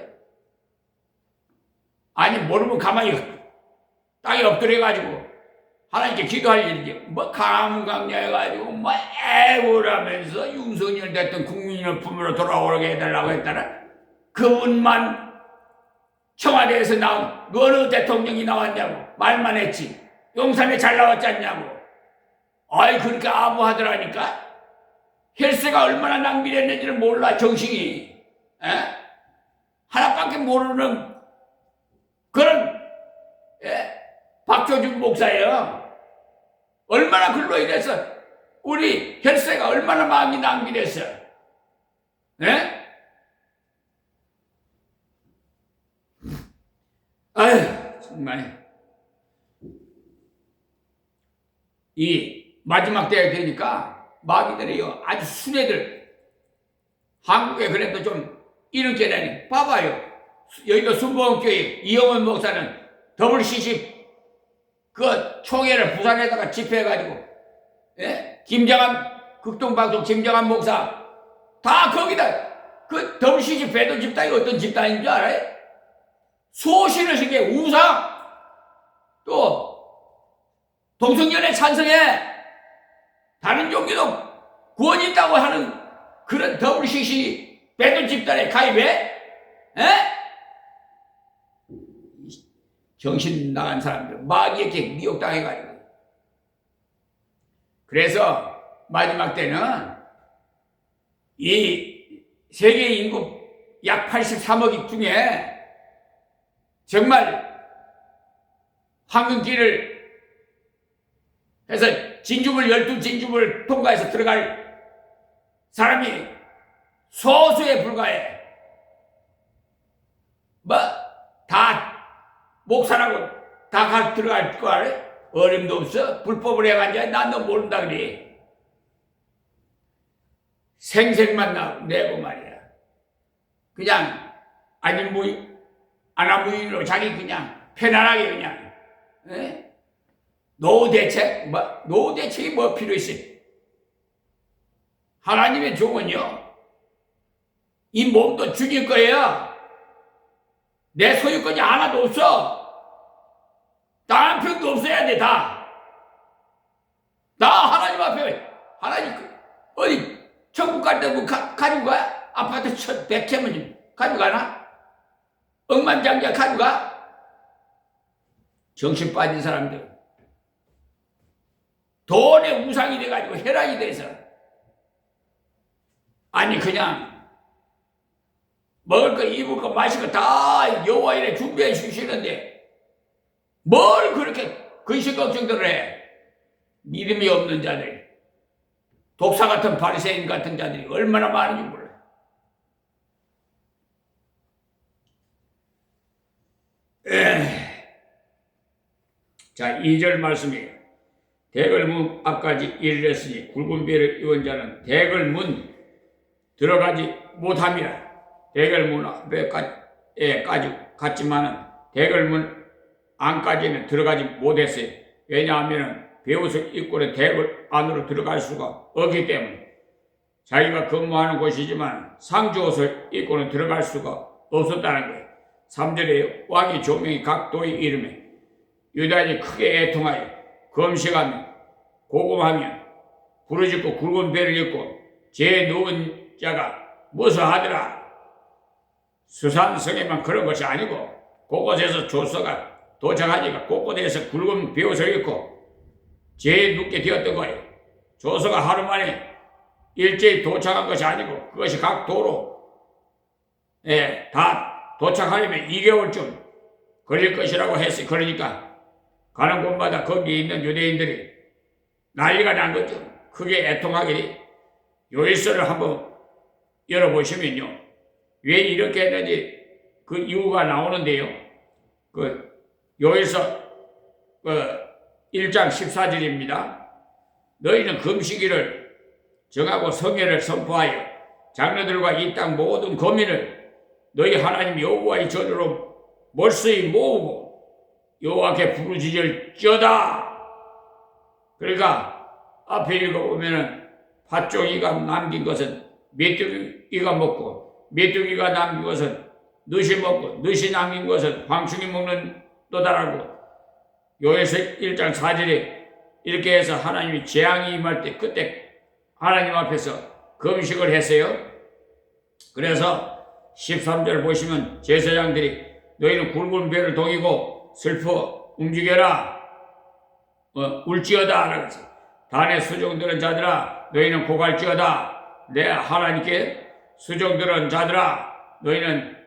아니 모르면 가만히 땅에 엎드려가지고 하나님께 기도할 일이지 뭐 가문강령해가지고 뭐 애우라면서 윤석열 대통령 국민의 품으로 돌아오게 해달라고 했다라. 그분만 청와대에서 나온 어느 대통령이 나왔냐고 말만 했지 용산에 잘 나왔지 않냐고. 아이 그렇게 아부하더라니까. 혈세가 얼마나 낭비됐는지를 몰라 정신이. 하나밖에 모르는 그런 박조준 목사예요. 얼마나 글로 인해서 우리 혈세가 얼마나 마음이 낭비됐어. 아휴 정말 이 마지막 때가 되니까 마귀들이요 아주 순애들 한국에 그래도 좀 이런 게라니 봐봐요. 여기도 순복음교회 이영원 목사는 WCC 그 총회를 부산에다가 집회해가지고 김정한 극동방송 김정한 목사 다 거기다 그 WCC 배도 집단이 어떤 집단인 줄 알아요? 소신을 시게 우상 또 동성연애 찬성해 다른 종교도 구원 있다고 하는 그런 WCC 배도 집단에 가입해? 정신 나간 사람들 마귀에게 미혹당해가지고. 그래서 마지막 때는 이 세계 인구 약 83억 중에 정말 황금길을 해서 진주물 12진주물 통과해서 들어갈 사람이 소수에 불과해. 뭐 다 목사라고 다 들어갈 거 알아? 어림도 없어. 불법을 해가지고 난 너 모른다 그래. 생색만 내고 말이야. 그냥 아나무인으로 자기 그냥 편안하게 그냥 노후 대책? 노후 대책이 뭐 필요 있어? 하나님의 종은요 이 몸도 죽일 거예요. 내 소유권이 하나도 없어. 나 한 평도 없어야 돼. 다 하나님 앞에 하나님 어디 천국 갈 때 뭐 가지고 가? 아파트 100채면 가지고 가나? 억만장자 가지고 가? 정신 빠진 사람들 돈의 우상이 돼가지고 혈안이 돼서 아니 그냥 먹을 거 입을 거 마실 거 다 여호와 이래 준비해 주시는데 뭘 그렇게 근심 걱정들을 해. 믿음이 없는 자들 독사 같은 바리새인 같은 자들이 얼마나 많은지 몰라. 자 2절 말씀이에요. 대궐문 앞까지 이르렀으니 굵은 배를 입은 자는 대궐문 들어가지 못함이라. 대궐문 앞에까지 갔지만은 대궐문 안까지는 들어가지 못했어요. 왜냐하면 베옷을 입고는 대궐 안으로 들어갈 수가 없기 때문에. 자기가 근무하는 곳이지만 상주옷을 입고는 들어갈 수가 없었다는 거예요. 3절에 왕이 조명이 각 도에 이름에 유다인이 크게 애통하여 금식하며 고금하며 부르짖고 굵은 배를 입고 죄 누운 자가 무서하더라. 수산성에만 그런 것이 아니고 곳곳에서 조서가 도착하니까 곳곳에서 굵은 베옷을 입고 죄에 눕게 되었던 거예요. 조서가 하루 만에 일제히 도착한 것이 아니고 그것이 각 도로 다 도착하려면 2개월쯤 걸릴 것이라고 했어요. 그러니까 가는 곳마다 거기 있는 유대인들이 난리가 난 거죠. 크게 애통하게 요일서를 한번 열어보시면요 왜 이렇게 했는지 그 이유가 나오는데요. 그 요에서 1장 14절입니다. 너희는 금식일을 정하고 성회를 선포하여 장로들과 이 땅 모든 거민을 너희 하나님 여호와의 전으로 멀리 모으고 여호와께 부르짖을지어다. 그러니까 앞에 읽어보면은 팥종이가 남긴 것은 메뚜기가 먹고 메뚜기가 남긴 것은 넛이 먹고 넛이 남긴 것은 황충이 먹는 도다라고 요에서 1장 4절에 이렇게 해서 하나님이 재앙이 임할 때 그때 하나님 앞에서 금식을 했어요. 그래서 13절 보시면 제사장들이 너희는 굵은 배를 동이고 슬퍼 움직여라 울지어다. 그래서 단에 수종들은 자들아 너희는 고갈지어다. 내 하나님께 수종들은 자들아 너희는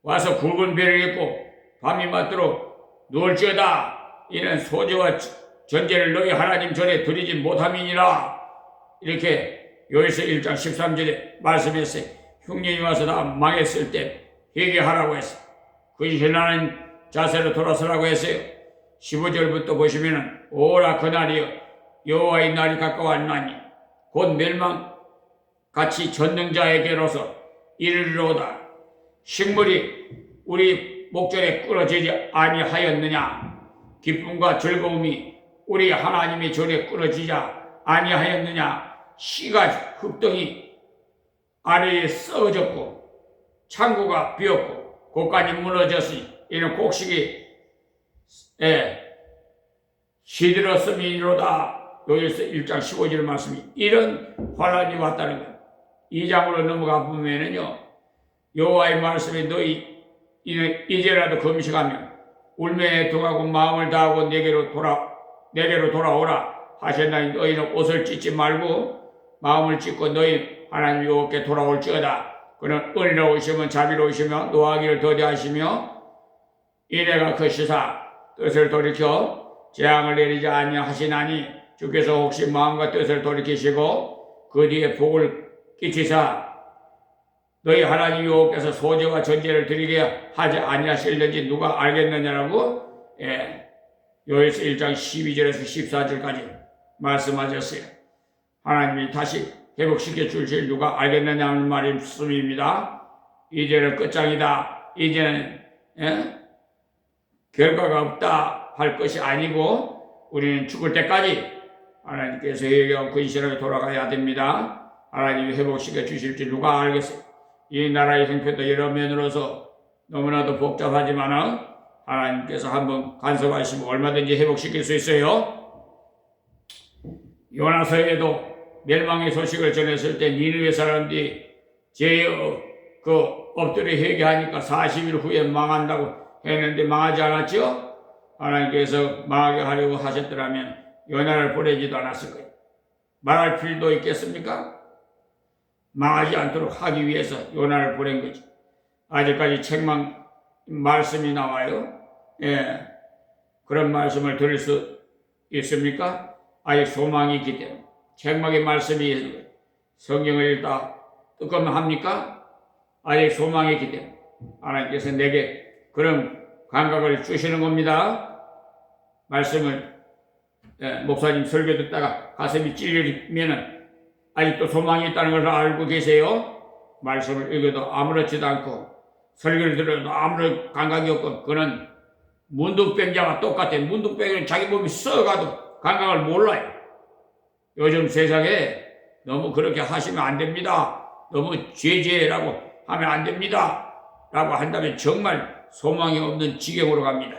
와서 굵은 배를 입고 밤이 맞도록 누울지어다. 이는 소재와 전제를 너희 하나님 전에 드리지 못함이니라. 이렇게 요에서 1장 13절에 말씀했어요. 흉년이 와서 다 망했을 때 회개하라고 했어요. 근신하는 자세로 돌아서라고 했어요. 15절부터 보시면은 오라 그날이여 여호와의 날이 가까웠나니 곧 멸망같이 전능자에게로서 이르리로다. 식물이 우리 목전에 끊어지지 아니하였느냐? 기쁨과 즐거움이 우리 하나님의 전에 끊어지자 아니하였느냐? 씨가 흙덩이 아래에 썩어졌고 창고가 비었고 곡간이 무너졌으니 이는 곡식이 시들었음이로다. 여기서 1장 15절 말씀이 이런 환란이 왔다는 거예요. 2장으로 넘어가 보면은요, 여호와의 말씀에 너희 이제라도 금식하며 울며 통하고 마음을 다하고 내게로 돌아오라 하셨나니 너희는 옷을 찢지 말고 마음을 찢고 너희 하나님 여호와께 돌아올지어다. 그는 은혜로우시면 자비로우시며 노하기를 더디하시며 이내가 크시사 뜻을 돌이켜 재앙을 내리지 아니하시나니 주께서 혹시 마음과 뜻을 돌이키시고 그 뒤에 복을 끼치사 너희 하나님 여호와께서 소재와 전제를 드리게 하지 아니하실는지 누가 알겠느냐라고 요에서 1장 12절에서 14절까지 말씀하셨어요. 하나님이 다시 회복시켜 주실 누가 알겠느냐는 말씀입니다. 이제는 끝장이다. 이제는 결과가 없다 할 것이 아니고 우리는 죽을 때까지 하나님께서 회개하고 근신하게 돌아가야 됩니다. 하나님이 회복시켜 주실지 누가 알겠어요. 이 나라의 형편도 여러 면으로서 너무나도 복잡하지만 하나님께서 한번 간섭하시면 얼마든지 회복시킬 수 있어요. 요나서에도 멸망의 소식을 전했을 때 니느웨 사람들이 엎드려 회개하니까 40일 후에 망한다고 했는데 망하지 않았죠? 하나님께서 망하게 하려고 하셨더라면 요나를 보내지도 않았을 거예요. 말할 필요도 있겠습니까? 망하지 않도록 하기 위해서 요나를 보낸 거죠. 아직까지 책망 말씀이 나와요. 그런 말씀을 들을 수 있습니까? 아직 소망이 있기 때문에. 책망의 말씀이 성경을 읽다 뜨끔합니까? 아직 소망이 있기 때문에 하나님께서 내게 그런 감각을 주시는 겁니다. 말씀을 목사님 설교 듣다가 가슴이 찔리면은 아직도 소망이 있다는 것을 알고 계세요? 말씀을 읽어도 아무렇지도 않고 설교를 들어도 아무런 감각이 없고 그는 문둥병자와 똑같아. 문둥병은 자기 몸이 썩어가도 감각을 몰라요. 요즘 세상에 너무 그렇게 하시면 안 됩니다. 너무 죄죄라고 하면 안 됩니다. 라고 한다면 정말 소망이 없는 지경으로 갑니다.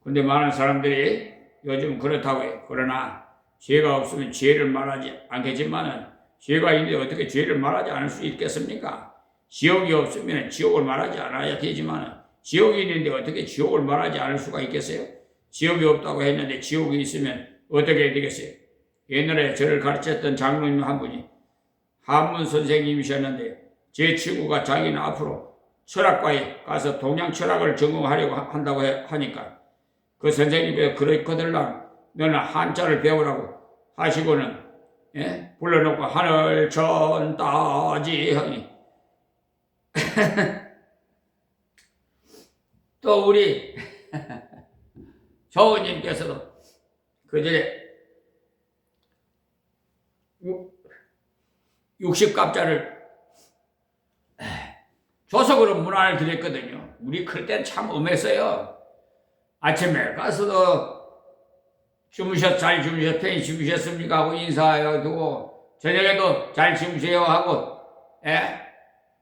근데 많은 사람들이 요즘 그렇다고 해요. 그러나 죄가 없으면 죄를 말하지 않겠지만은 죄가 있는데 어떻게 죄를 말하지 않을 수 있겠습니까? 지옥이 없으면 지옥을 말하지 않아야 되지만은 지옥이 있는데 어떻게 지옥을 말하지 않을 수가 있겠어요? 지옥이 없다고 했는데 지옥이 있으면 어떻게 되겠어요? 옛날에 저를 가르쳤던 장로님 한 분이 한문 선생님이셨는데 제 친구가 자기는 앞으로 철학과에 가서 동양 철학을 전공하려고 한다고 하니까 그 선생님이 그렇거들랑 너는 한자를 배우라고 하시고는 불러놓고 하늘 천 따지 또 우리 조우님께서도 그전에 60갑자를 조석으로 문안을 드렸거든요. 우리 클 때는 참 엄했어요. 아침에 가서도 잘 주무셨, 편히 주무셨습니까? 하고 인사하고, 저녁에도 잘 주무세요 하고,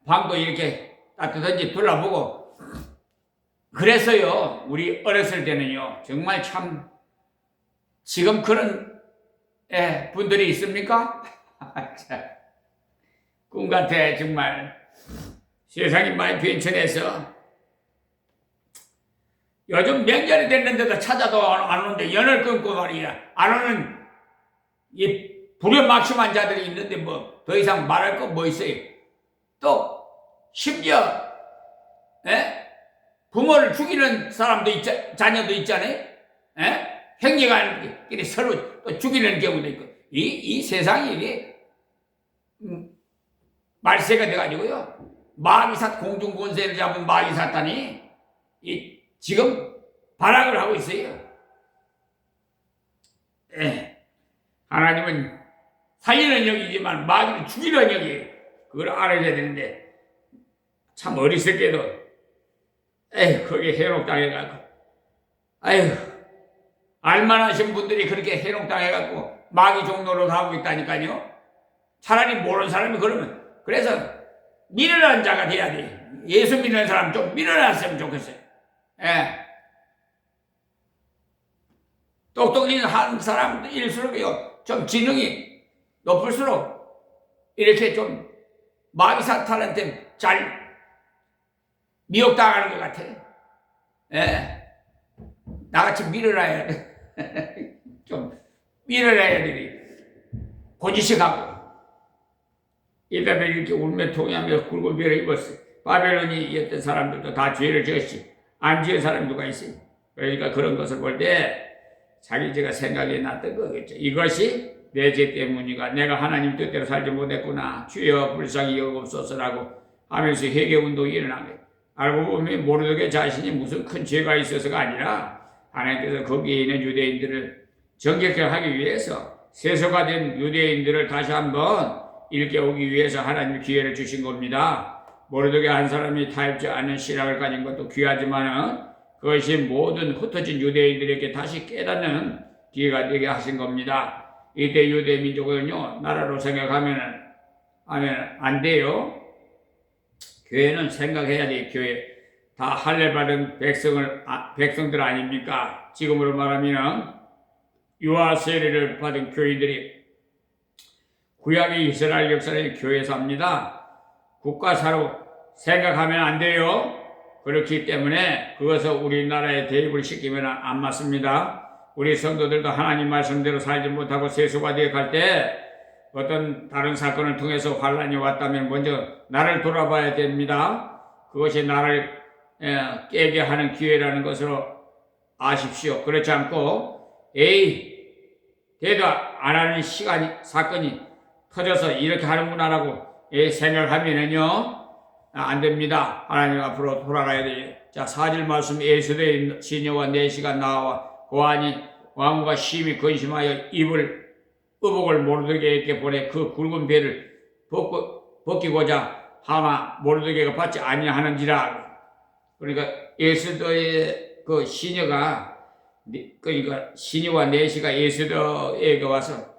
방도 이렇게 따뜻한지 둘러보고, 그랬어요. 우리 어렸을 때는요. 정말 참, 지금 그런, 분들이 있습니까? 꿈 같아, 정말. 세상이 많이 변천해서, 요즘 명절이 됐는데도 찾아도 안 오는데 연을 끊고 말이야. 안 오는 이 불효막심한 자들이 있는데 뭐 더 이상 말할 거 뭐 있어요. 또 심지어 부모를 죽이는 사람도 자녀도 있잖아요. 형제간끼리 서로 또 죽이는 경우도 있고 이 세상이 이게 말세가 돼가지고요. 마귀사 공중권세를 잡은 마귀사탄이 지금 발악을 하고 있어요. 하나님은 살리는 영이지만 마귀는 죽이는 영이에요. 그걸 알아야 되는데 참 어리석게도 거기에 해롭당해갖고 알만하신 분들이 그렇게 해롭당해갖고 마귀 종로로 가고 있다니까요. 차라리 모르는 사람이 그러면 그래서 미련한 자가 돼야 돼. 예수 믿는 사람 좀 미련했으면 좋겠어요. 똑똑한 사람일수록요, 좀 지능이 높을수록 이렇게 좀 마귀사탄한테 잘 미혹당하는 것 같아. 나같이 밀어놔야 돼. 좀 밀어놔야 돼. 고지식하고. 이다가 이렇게 울며 통하며 굵은 배를 입었어. 바벨론이 어떤 사람들도 다 죄를 지었지. 안 지은 사람이 누가 있어요. 그러니까 그런 것을 볼 때 자기 제가 생각이 났던 거겠죠. 이것이 내 죄 때문이가 내가 하나님 뜻대로 살지 못했구나. 주여 불쌍히 여옵소서라고 하면서 회개운동이 일어난 거예요. 알고 보면 모르게 자신이 무슨 큰 죄가 있어서가 아니라 하나님께서 거기에 있는 유대인들을 정결케 하기 위해서 세서가 된 유대인들을 다시 한번 일깨우기 위해서 하나님이 기회를 주신 겁니다. 모르게 한 사람이 타협지 않은 신앙을 가진 것도 귀하지만은 그것이 모든 흩어진 유대인들에게 다시 깨닫는 기회가 되게 하신 겁니다. 이때 유대 민족은요, 나라로 생각하면 안 돼요. 교회는 생각해야 돼. 교회 다 할례 받은 백성들 아닙니까? 지금으로 말하면 유아 세례를 받은 교인들이 구약의 이스라엘 역사를 교회사입니다. 국가사로 생각하면 안 돼요. 그렇기 때문에 그것을 우리나라에 대입을 시키면 안 맞습니다. 우리 성도들도 하나님 말씀대로 살지 못하고 세수가 되어 갈 때 어떤 다른 사건을 통해서 환란이 왔다면 먼저 나를 돌아봐야 됩니다. 그것이 나를 깨게 하는 기회라는 것으로 아십시오. 그렇지 않고 대답 안 하는 사건이 터져서 이렇게 하는구나라고 생각하면은요 안 됩니다. 하나님 앞으로 돌아가야 돼요. 자, 4절 말씀 에스더의 시녀와 내시가 나와 고하니 왕후가 심히 근심하여 의복을 모르드게에게 보내 그 굵은 배를 벗기고자 하나 모르드게가 받지 아니하는지라. 그러니까 에스더의 그 시녀가 그러니까 시녀와 내시가 에스더에게 와서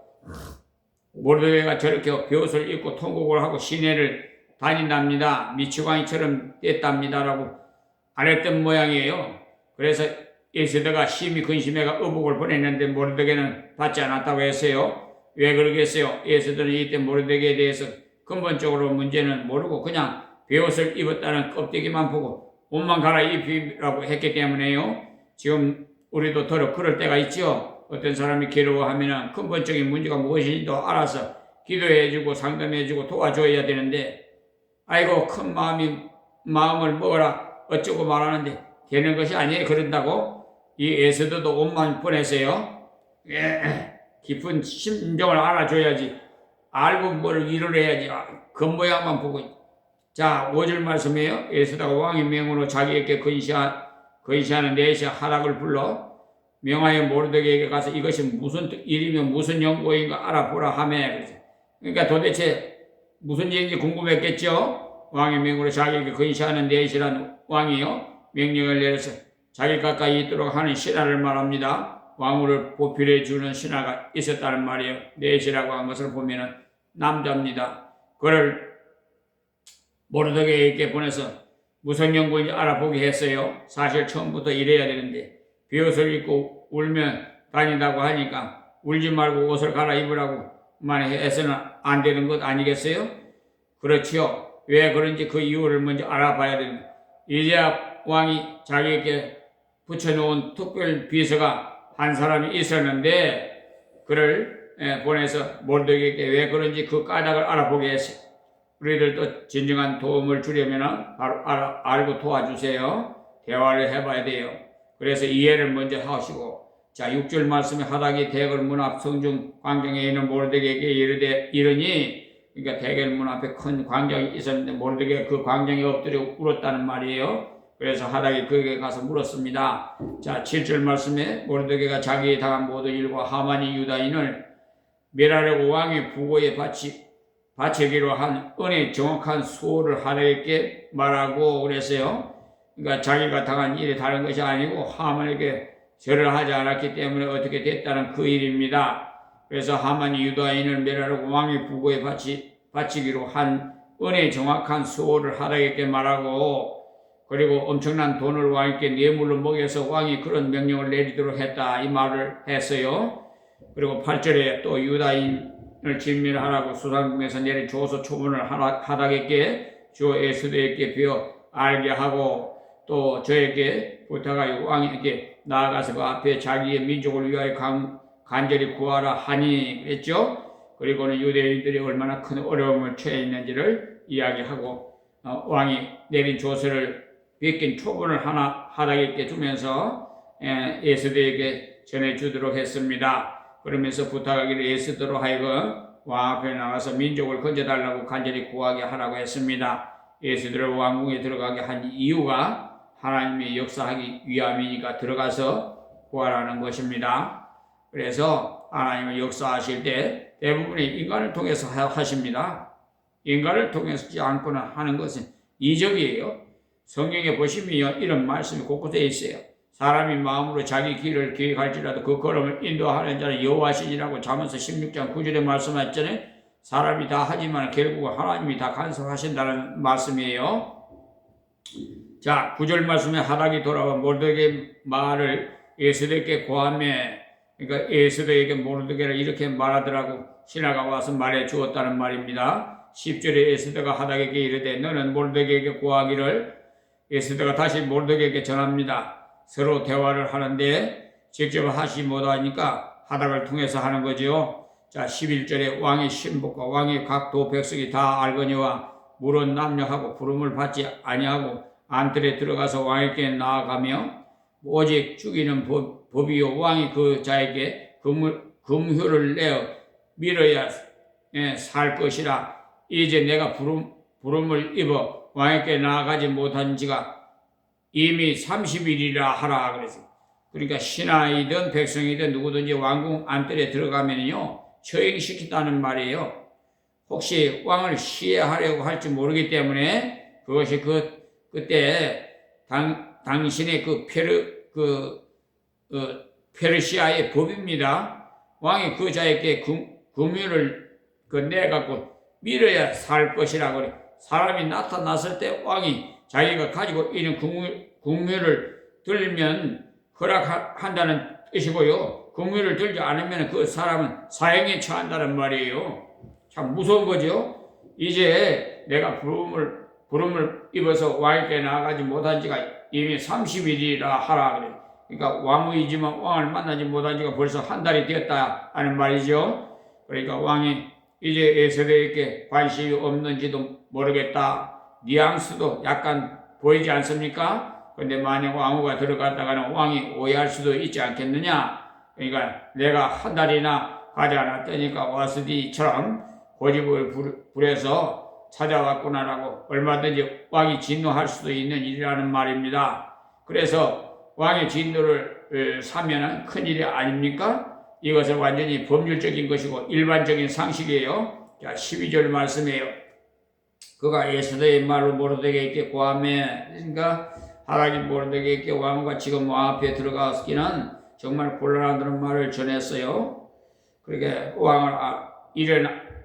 모르드게가 저렇게 벼옷을 입고 통곡을 하고 시내를 다닌답니다. 미치광이처럼 됐답니다라고 안 했던 모양이에요. 그래서 에스더가 심히 근심해가 의복을 보냈는데 모르드게는 받지 않았다고 했어요. 왜 그러겠어요? 에스더는 이때 모르드게에 대해서 근본적으로 문제는 모르고 그냥 벼옷을 입었다는 껍데기만 보고 옷만 갈아입히라고 했기 때문에요. 지금 우리도 더러 그럴 때가 있죠. 어떤 사람이 괴로워하면 근본적인 문제가 무엇인지도 알아서 기도해주고 상담해주고 도와줘야 되는데 아이고 큰 마음을 먹어라 어쩌고 말하는데 되는 것이 아니에요. 그런다고 이 에스더도 옷만 보내세요. 깊은 심정을 알아줘야지. 알고 뭘 이루어야지. 겉모양만 보고 자, 5절 말씀이에요. 에스더가 왕의 명으로 자기에게 건시하는 내시 하락을 불러 명하여 모르드게에게 가서 이것이 무슨 일이며 무슨 연고인가 알아보라 하며, 그러니까 도대체 무슨 일인지 궁금했겠죠. 왕의 명으로 자기에게 건시하는 내시라는 왕이요 명령을 내려서 자기 가까이 있도록 하는 신하를 말합니다. 왕후를 보필해 주는 신하가 있었다는 말이에요. 내시라고 한 것을 보면은 남자입니다. 그를 모르드게에게 보내서 무슨 연고인지 알아보게 했어요. 사실 처음부터 이래야 되는데 비옷을 입고 울면 다닌다고 하니까 울지 말고 옷을 갈아입으라고만 해서는 안 되는 것 아니겠어요? 그렇지요. 왜 그런지 그 이유를 먼저 알아봐야 됩니다. 이제야 왕이 자기에게 붙여놓은 특별 비서가 한 사람이 있었는데 그를 보내서 모르드게에게 왜 그런지 그 까닭을 알아보게 했어요. 우리들도 진정한 도움을 주려면 바로 알고 도와주세요. 대화를 해봐야 돼요. 그래서 이해를 먼저 하시고, 자 6절 말씀에 하닥이 대궐 문 앞 성중 광장에 있는 모르드게에게 이르니, 그러니까 대궐 문 앞에 큰 광장이 있었는데 모르드게가 그 광장에 엎드려 울었다는 말이에요. 그래서 하닥이 그에게 가서 물었습니다. 자 7절 말씀에 모르드게가 자기에 당한 모든 일과 하만이 유다인을 멸하려고 왕의 부고에 바치기로 한 은혜 정확한 수호를 하닥에게 말하고 그랬어요. 그러니까 자기가 당한 일이 다른 것이 아니고 하만에게 절을 하지 않았기 때문에 어떻게 됐다는 그 일입니다. 그래서 하만이 유다인을 멸하려고 왕의 부고에 바치기로 한 은혜 정확한 수호를 하닥에게 말하고, 그리고 엄청난 돈을 왕에게 뇌물로 먹여서 왕이 그런 명령을 내리도록 했다 이 말을 했어요. 그리고 8절에 또 유다인을 진멸하라고 수상궁에서 내린 조서 초문을 하닥에게 주 에스더에게 비어 알게 하고, 또 저에게 부탁하여 왕에게 나아가서 그 앞에 자기의 민족을 위하여 간절히 구하라 하니 그랬죠. 그리고는 유대인들이 얼마나 큰 어려움을 처해 있는지를 이야기하고 왕이 내린 조서를 베낀 초본을 하나 하닥에게 주면서 에스더에게 전해주도록 했습니다. 그러면서 부탁하기를 에스더로 하여금 왕 앞에 나가서 민족을 건져달라고 간절히 구하게 하라고 했습니다. 에스더를 왕궁에 들어가게 한 이유가 하나님의 역사하기 위함이니까 들어가서 구하라는 것입니다. 그래서 하나님은 역사하실 때 대부분의 인간을 통해서 하십니다. 인간을 통해서 않거나 하는 것은 이적이에요. 성경에 보시면 이런 말씀이 곳곳에 있어요. 사람이 마음으로 자기 길을 계획할지라도 그 걸음을 인도하는 자는 여호와시니라고 잠언서 16장 9절에 말씀하셨잖아요. 사람이 다 하지만 결국은 하나님이 다 간섭하신다는 말씀이에요. 자 9절 말씀에 하닥이 돌아와 모르드게 말을 에스더에게 고하며, 그러니까 에스더에게 모르드게를 이렇게 말하더라고 신하가 와서 말해 주었다는 말입니다. 10절에 에스더가 하닥에게 이르되 너는 모르드게에게 고하기를, 에스더가 다시 모르드게에게 전합니다. 서로 대화를 하는데 직접 하시 못하니까 하닥을 통해서 하는 거죠. 자 11절에 왕의 신복과 왕의 각 도 백성이 다 알거니와 물은 남녀하고 부름을 받지 아니하고 안뜰에 들어가서 왕에게 나아가며 오직 죽이는 법이요 왕이 그 자에게 금휴를 내어 밀어야 살 것이라. 이제 내가 부름을 입어 왕에게 나아가지 못한 지가 이미 30일이라 하라 그랬어요. 그러니까 신하이든 백성이든 누구든지 왕궁 안뜰에 들어가면요 처형시킨다는 말이에요. 혹시 왕을 시해하려고 할지 모르기 때문에 그것이 그때 당신의 페르시아의 법입니다. 왕이 그 자에게 금유를 내갖고 밀어야 살 것이라 그래. 사람이 나타났을 때 왕이 자기가 가지고 있는 금유를 들면 허락한다는 뜻이고요. 금유를 들지 않으면 그 사람은 사형에 처한다는 말이에요. 참 무서운 거죠. 이제 내가 부름을 입어서 왕에게 나아가지 못한 지가 이미 30일이라 하라 그래. 그러니까 왕이지만 왕을 만나지 못한 지가 벌써 한 달이 되었다 하는 말이죠. 그러니까 왕이 이제 에스더에게 관심이 없는지도 모르겠다. 뉘앙스도 약간 보이지 않습니까? 그런데 만약 왕후가 들어갔다가는 왕이 오해할 수도 있지 않겠느냐. 그러니까 내가 한 달이나 가지 않았다니까 와스디처럼 고집을 부려서 찾아왔구나라고 얼마든지 왕이 진노할 수도 있는 일이라는 말입니다. 그래서 왕의 진노를 사면은 큰일이 아닙니까? 이것은 완전히 법률적인 것이고 일반적인 상식이에요. 자, 12절 말씀이에요. 그가 에스더의 말로 모르드게에게 고하매, 그러니까 하나님 모르드게에게 왕과 지금 왕 앞에 들어가기는 정말 곤란하다는 말을 전했어요. 그러니까 왕을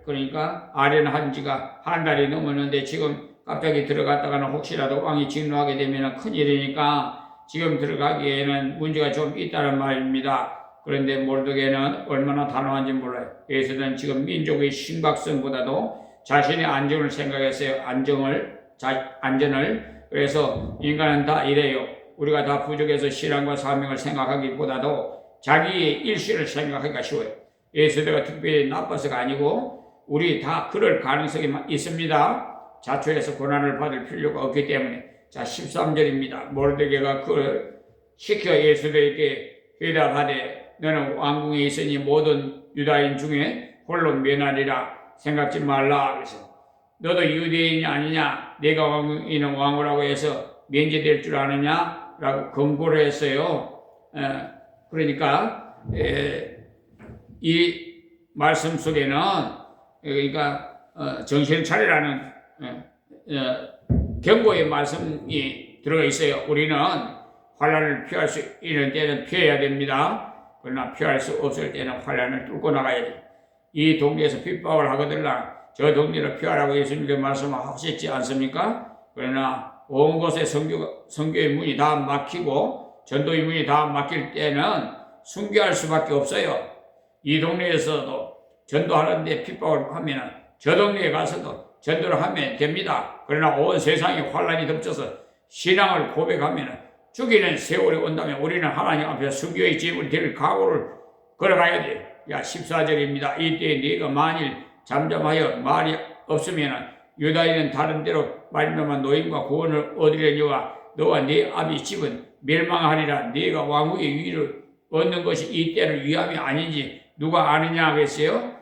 그러니까 아련한 지가 한 달이 넘었는데 지금 갑자기 들어갔다가는 혹시라도 왕이 진노하게 되면 큰일이니까 지금 들어가기에는 문제가 좀 있다는 말입니다. 그런데 모르드게는 얼마나 단호한지 몰라요. 에스더는 지금 민족의 심각성보다도 자신의 안정을 생각했어요. 안전을. 그래서 인간은 다 이래요. 우리가 다 부족해서 신앙과 사명을 생각하기보다도 자기의 일시를 생각하기가 쉬워요. 에스더가 특별히 나빠서가 아니고 우리 다 그럴 가능성이 있습니다. 자초해서 고난을 받을 필요가 없기 때문에. 자, 13절입니다. 모르드게가 그를 시켜 에스더에게 회답하되 너는 왕궁에 있으니 모든 유다인 중에 홀로 면하리라 생각지 말라. 그래서 너도 유대인이 아니냐? 내가 왕궁에 있는 왕후라고 해서 면제될 줄 아느냐? 라고 경고를 했어요. 그러니까 이 말씀 속에는 그러니까 정신 차리라는 경고의 말씀이 들어가 있어요. 우리는 환난을 피할 수 있는 때는 피해야 됩니다. 그러나 피할 수 없을 때는 환난을 뚫고 나가야 돼요. 이 동네에서 핍박을 하거들라 저 동네를 피하라고 예수님께서 말씀하셨지 않습니까? 그러나 온 곳에 선교의 문이 다 막히고 전도의 문이 다 막힐 때는 순교할 수밖에 없어요. 이 동네에서도 전도하는데 핍박을 하면 저 동네에 가서도 전도를 하면 됩니다. 그러나 온 세상에 환난이 덮쳐서 신앙을 고백하면 죽이는 세월이 온다면 우리는 하나님 앞에 순교의 짐을 들 각오를 걸어가야 돼요. 야, 14절입니다. 이때 네가 만일 잠잠하여 말이 없으면 유다인은 다른 데로 말미암아 노임과 구원을 얻으려니와 너와 네 아비 집은 멸망하리라. 네가 왕후의 위를 얻는 것이 이때를 위함이 아닌지 누가 아느냐 하겠어요?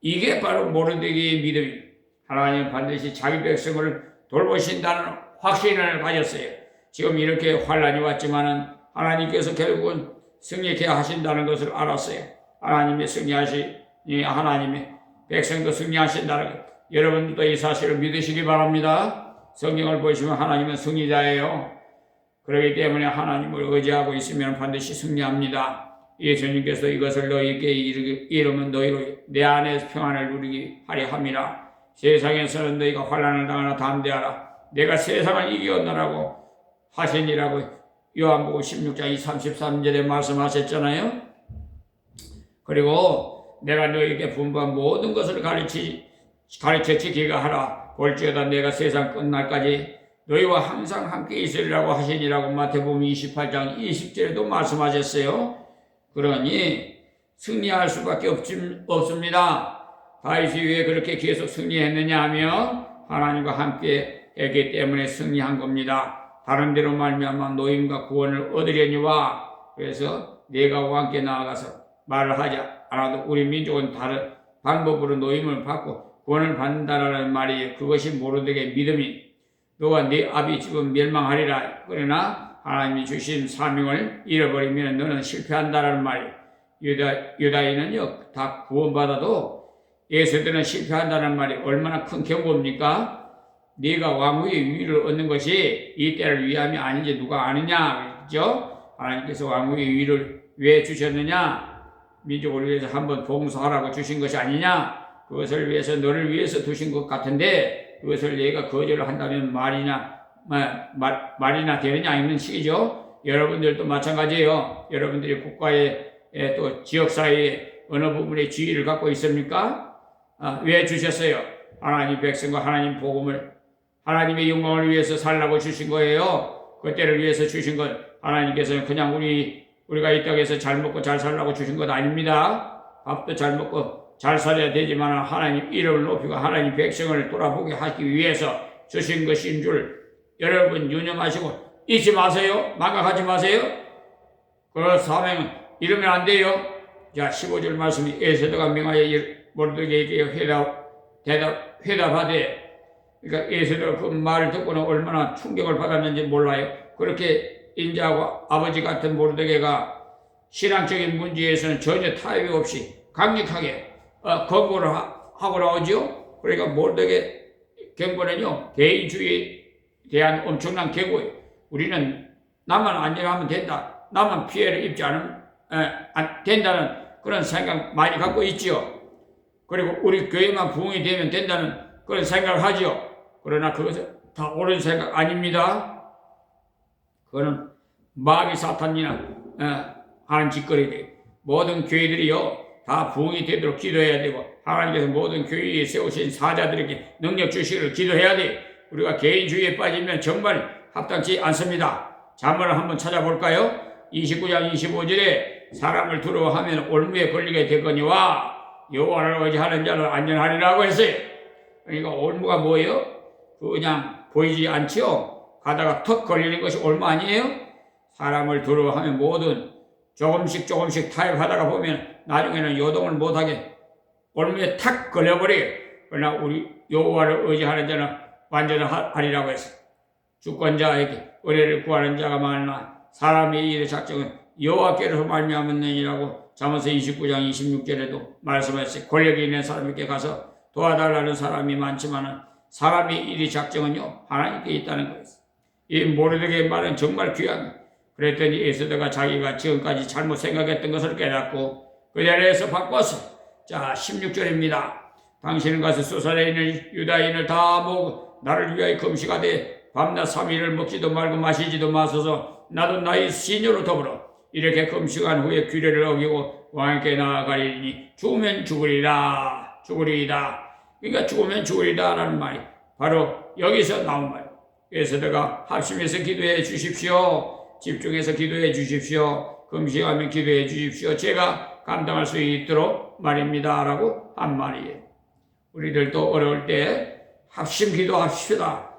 이게 바로 모르드게의 믿음입니다. 하나님은 반드시 자기 백성을 돌보신다는 확신을 가졌어요. 지금 이렇게 환난이 왔지만은 하나님께서 결국은 승리케 하신다는 것을 알았어요. 하나님의 백성도 승리하신다는 것. 여러분들도 이 사실을 믿으시기 바랍니다. 성경을 보시면 하나님은 승리자예요. 그렇기 때문에 하나님을 의지하고 있으면 반드시 승리합니다. 예수님께서 이것을 너희에게 이르면 너희로 내 안에서 평안을 누리게 하려 함이라. 세상에서는 너희가 환난을 당하나 담대하라. 내가 세상을 이겼노라고 하시니라고 요한복음 16장 33절에 말씀하셨잖아요. 그리고 내가 너희에게 분부한 모든 것을 가르쳐 지키게 하라. 볼지어다 내가 세상 끝날까지 너희와 항상 함께 있으리라고 하시니라고 마태복음 28장 20절에도 말씀하셨어요. 그러니 승리할 수밖에 없습니다. 다윗이 왜 그렇게 계속 승리했느냐 하면 하나님과 함께 했기 때문에 승리한 겁니다. 다른 데로 말미암아 노임과 구원을 얻으려니와 그래서 내가 왕께 나아가서 말을 하지 않아도 우리 민족은 다른 방법으로 노임을 받고 구원을 받는다라는 말이에요. 그것이 모르드게 믿음이 너와 네 아비 집은 멸망하리라. 그러나 하나님이 주신 사명을 잃어버리면 너는 실패한다라는 말이에요. 유다인은요 다 구원받아도 에스더는 실패한다는 말이 얼마나 큰 경고입니까? 네가 왕후의 위를 얻는 것이 이 때를 위함이 아닌지 누가 아느냐, 그렇죠? 하나님께서 왕후의 위를 왜 주셨느냐? 민족을 위해서 한번 봉사하라고 주신 것이 아니냐? 그것을 위해서 너를 위해서 두신 것 같은데 그것을 네가 거절을 한다면 말이나 되느냐 있는 식이죠. 여러분들도 마찬가지예요. 여러분들이 국가의 또 지역사회의 어느 부분에 지위를 갖고 있습니까? 왜 주셨어요? 하나님 백성과 하나님 복음을 하나님의 영광을 위해서 살라고 주신 거예요. 그때를 위해서 주신 것. 하나님께서는 그냥 우리가 이 땅에서 잘 먹고 잘 살라고 주신 것 아닙니다. 밥도 잘 먹고 잘 살아야 되지만 하나님 이름을 높이고 하나님 백성을 돌아보게 하기 위해서 주신 것인 줄 여러분 유념하시고 잊지 마세요. 망각하지 마세요. 그 사명은 이러면 안 돼요. 자, 15절 말씀이 에스더가 명하여 모르드게에게 회답하되 그러니까 예수도 그 말을 듣고는 얼마나 충격을 받았는지 몰라요. 그렇게 인자하고 아버지 같은 모르드게가 신앙적인 문제에서는 전혀 타협이 없이 강력하게 권고를 하고 나오죠. 그러니까 모르드게 경고는요, 개인주의에 대한 엄청난 경고예요. 우리는 나만 안전하면 된다, 나만 피해를 입지 않으면 된다는 그런 생각 많이 갖고 있지요. 그리고 우리 교회만 부흥이 되면 된다는 그런 생각을 하지요. 그러나 그것은 다 옳은 생각 아닙니다. 그거는 마귀 사탄이나 하는 짓거리들. 모든 교회들이요 다 부흥이 되도록 기도해야 되고, 하나님께서 모든 교회에 세우신 사자들에게 능력 주시기를 기도해야 돼. 우리가 개인주의에 빠지면 정말 합당치 않습니다. 잠언을 한번 찾아볼까요? 29장 25절에 사람을 두려워하면 올무에 걸리게 되거니와 여호와를 의지하는 자는 안전하리라고 했어요. 그러니까 올무가 뭐예요? 그냥 보이지 않죠? 가다가 턱 걸리는 것이 올무 아니에요? 사람을 두려워하면 모든 조금씩 타협하다가 보면 나중에는 요동을 못하게 올무에 탁 걸려버려요. 그러나 우리 여호와를 의지하는 자는 완전하리라고 했어요. 주권자에게 은혜를 구하는 자가 많으나 사람의 일의 작정은 여호와께로서 말미암았느니라고 잠언서 29장 26절에도 말씀하셨어요. 권력이 있는 사람에게 가서 도와달라는 사람이 많지만 사람의 일의 작정은요 하나님께 있다는 거예요. 이 모르드게의 말은 정말 귀한. 그랬더니 에스더가 자기가 지금까지 잘못 생각했던 것을 깨닫고 그 자리에서 바꿨어요. 자, 16절입니다. 당신은 가서 수산에 있는 유다인을 다 모으고 나를 위하여 금식하되 밤낮 3일을 먹지도 말고 마시지도 마소서. 나도 나의 시녀로 더불어 이렇게 금식한 후에 규례를 어기고 왕에게 나아가리니 죽으면 죽으리라. 그러니까 죽으면 죽으리라 라는 말이 바로 여기서 나온 말이에요. 에스더가 합심해서 기도해 주십시오. 집중해서 기도해 주십시오. 금식하면 기도해 주십시오. 제가 감당할 수 있도록 말입니다. 라고 한 말이에요. 우리들도 어려울 때 합심 기도합시다.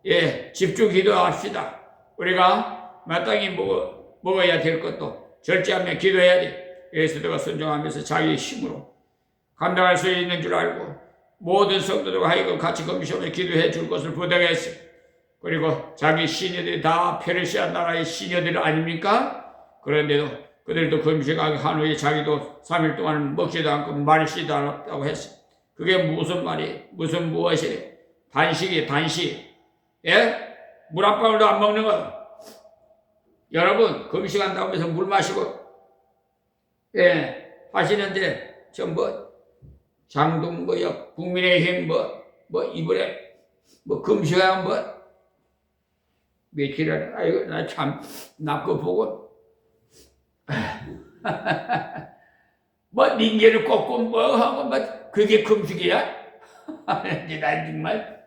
예, 집중 기도합시다. 우리가 마땅히 먹어야 될 것도 절제하며 기도해야 돼. 에스더가 순종하면서 자기 힘으로 감당할 수 있는 줄 알고 모든 성도들과 하여금 같이 금식하며 기도해 줄 것을 부탁했어요. 그리고 자기 시녀들이 다 페르시아 나라의 시녀들 아닙니까? 그런데도 그들도 금식하게 한 후에 자기도 3일 동안 먹지도 않고 마시지도 않았다고 했어요. 그게 무슨 말이에요? 무엇이에요? 단식이에요, 단식. 예? 물 한 방울도 안 먹는 거. 여러분, 금식한다고 해서 물 마시고, 예, 하시는데, 장동 국민의힘 이번에 금식하면 며칠 아이고, 나 참, 나 그거 보고, 닌게를 꺾고 하고, 그게 금식이야? 나 정말,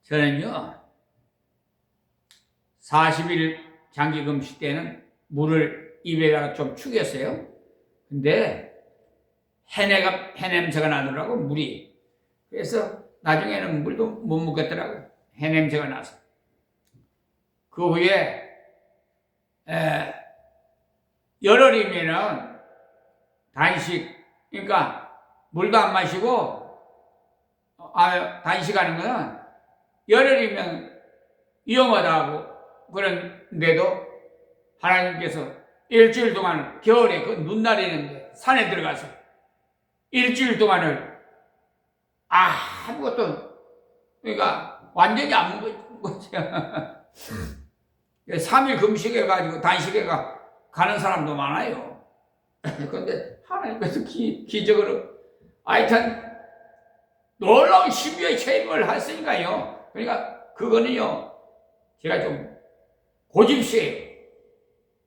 저는요, 40일 장기 금식 때는 물을 입에다가 좀 축였어요. 근데 해냄새가 나더라고, 물이. 그래서 나중에는 물도 못 먹겠더라고, 해냄새가 나서. 그 후에 열흘이면은 단식, 그러니까 물도 안 마시고 단식하는 거는 열흘이면 위험하다고. 그런데도 하나님께서 일주일 동안 겨울에 그 눈 내리는데 산에 들어가서 일주일 동안을 아무것도, 그러니까 완전히 안 먹었죠. 3일 금식해가지고 단식해가 가는 사람도 많아요. 그런데 하나님께서 기적으로 하여튼 놀라운 신비의 체험을 했으니까요. 그러니까 그거는요, 제가 좀 고집세요.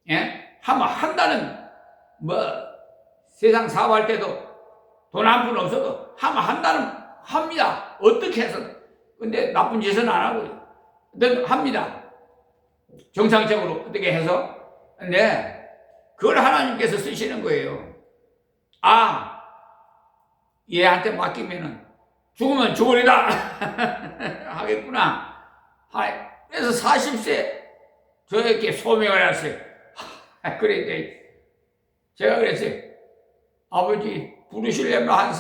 예? 하면 한다는, 세상 사업할 때도 돈 한 푼 없어도 하면 한다는, 합니다. 어떻게 해서. 근데 나쁜 짓은 안 하고요. 합니다. 정상적으로 어떻게 해서. 근데 그걸 하나님께서 쓰시는 거예요. 얘한테 맡기면은 죽으면 죽으리다. 하겠구나. 그래서 40세 저렇게 소명을 했어요. 그래, 제가 그랬어요. 아버지, 부르시려면 한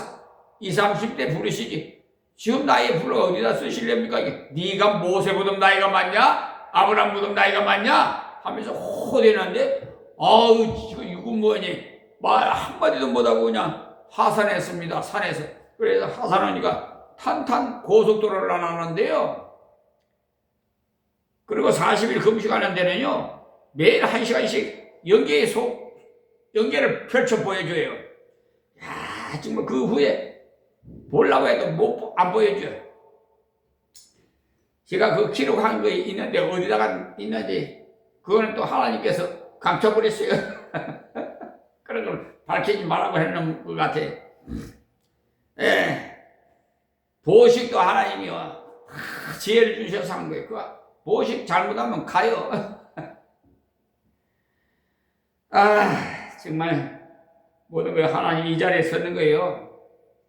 20, 30대 부르시지. 지금 나이에 불러 어디다 쓰시렵니까? 네가 모세보다 나이가 많냐? 아브라함보다 나이가 많냐? 하면서 호되는데, 아우, 이거 뭐니? 말 한마디도 못하고 그냥 하산했습니다. 산에서. 그래서 하산하니까 탄탄 고속도로를 안 하는데요. 그리고 40일 금식하는 데는요, 매일 1시간씩 연계를 펼쳐 보여줘요. 야, 정말 그 후에 보려고 해도 안 보여줘요. 제가 그 기록한 거 있는데 어디다가 있는지 그거는 또 하나님께서 감춰버렸어요. 그런 걸 밝히지 말라고 했는 것 같아. 예. 보식도 하나님이요. 지혜를 주셔서 한 거예요. 그 보식 잘못하면 가요. 아, 정말 모든 걸 하나님 이 자리에 서는 거예요.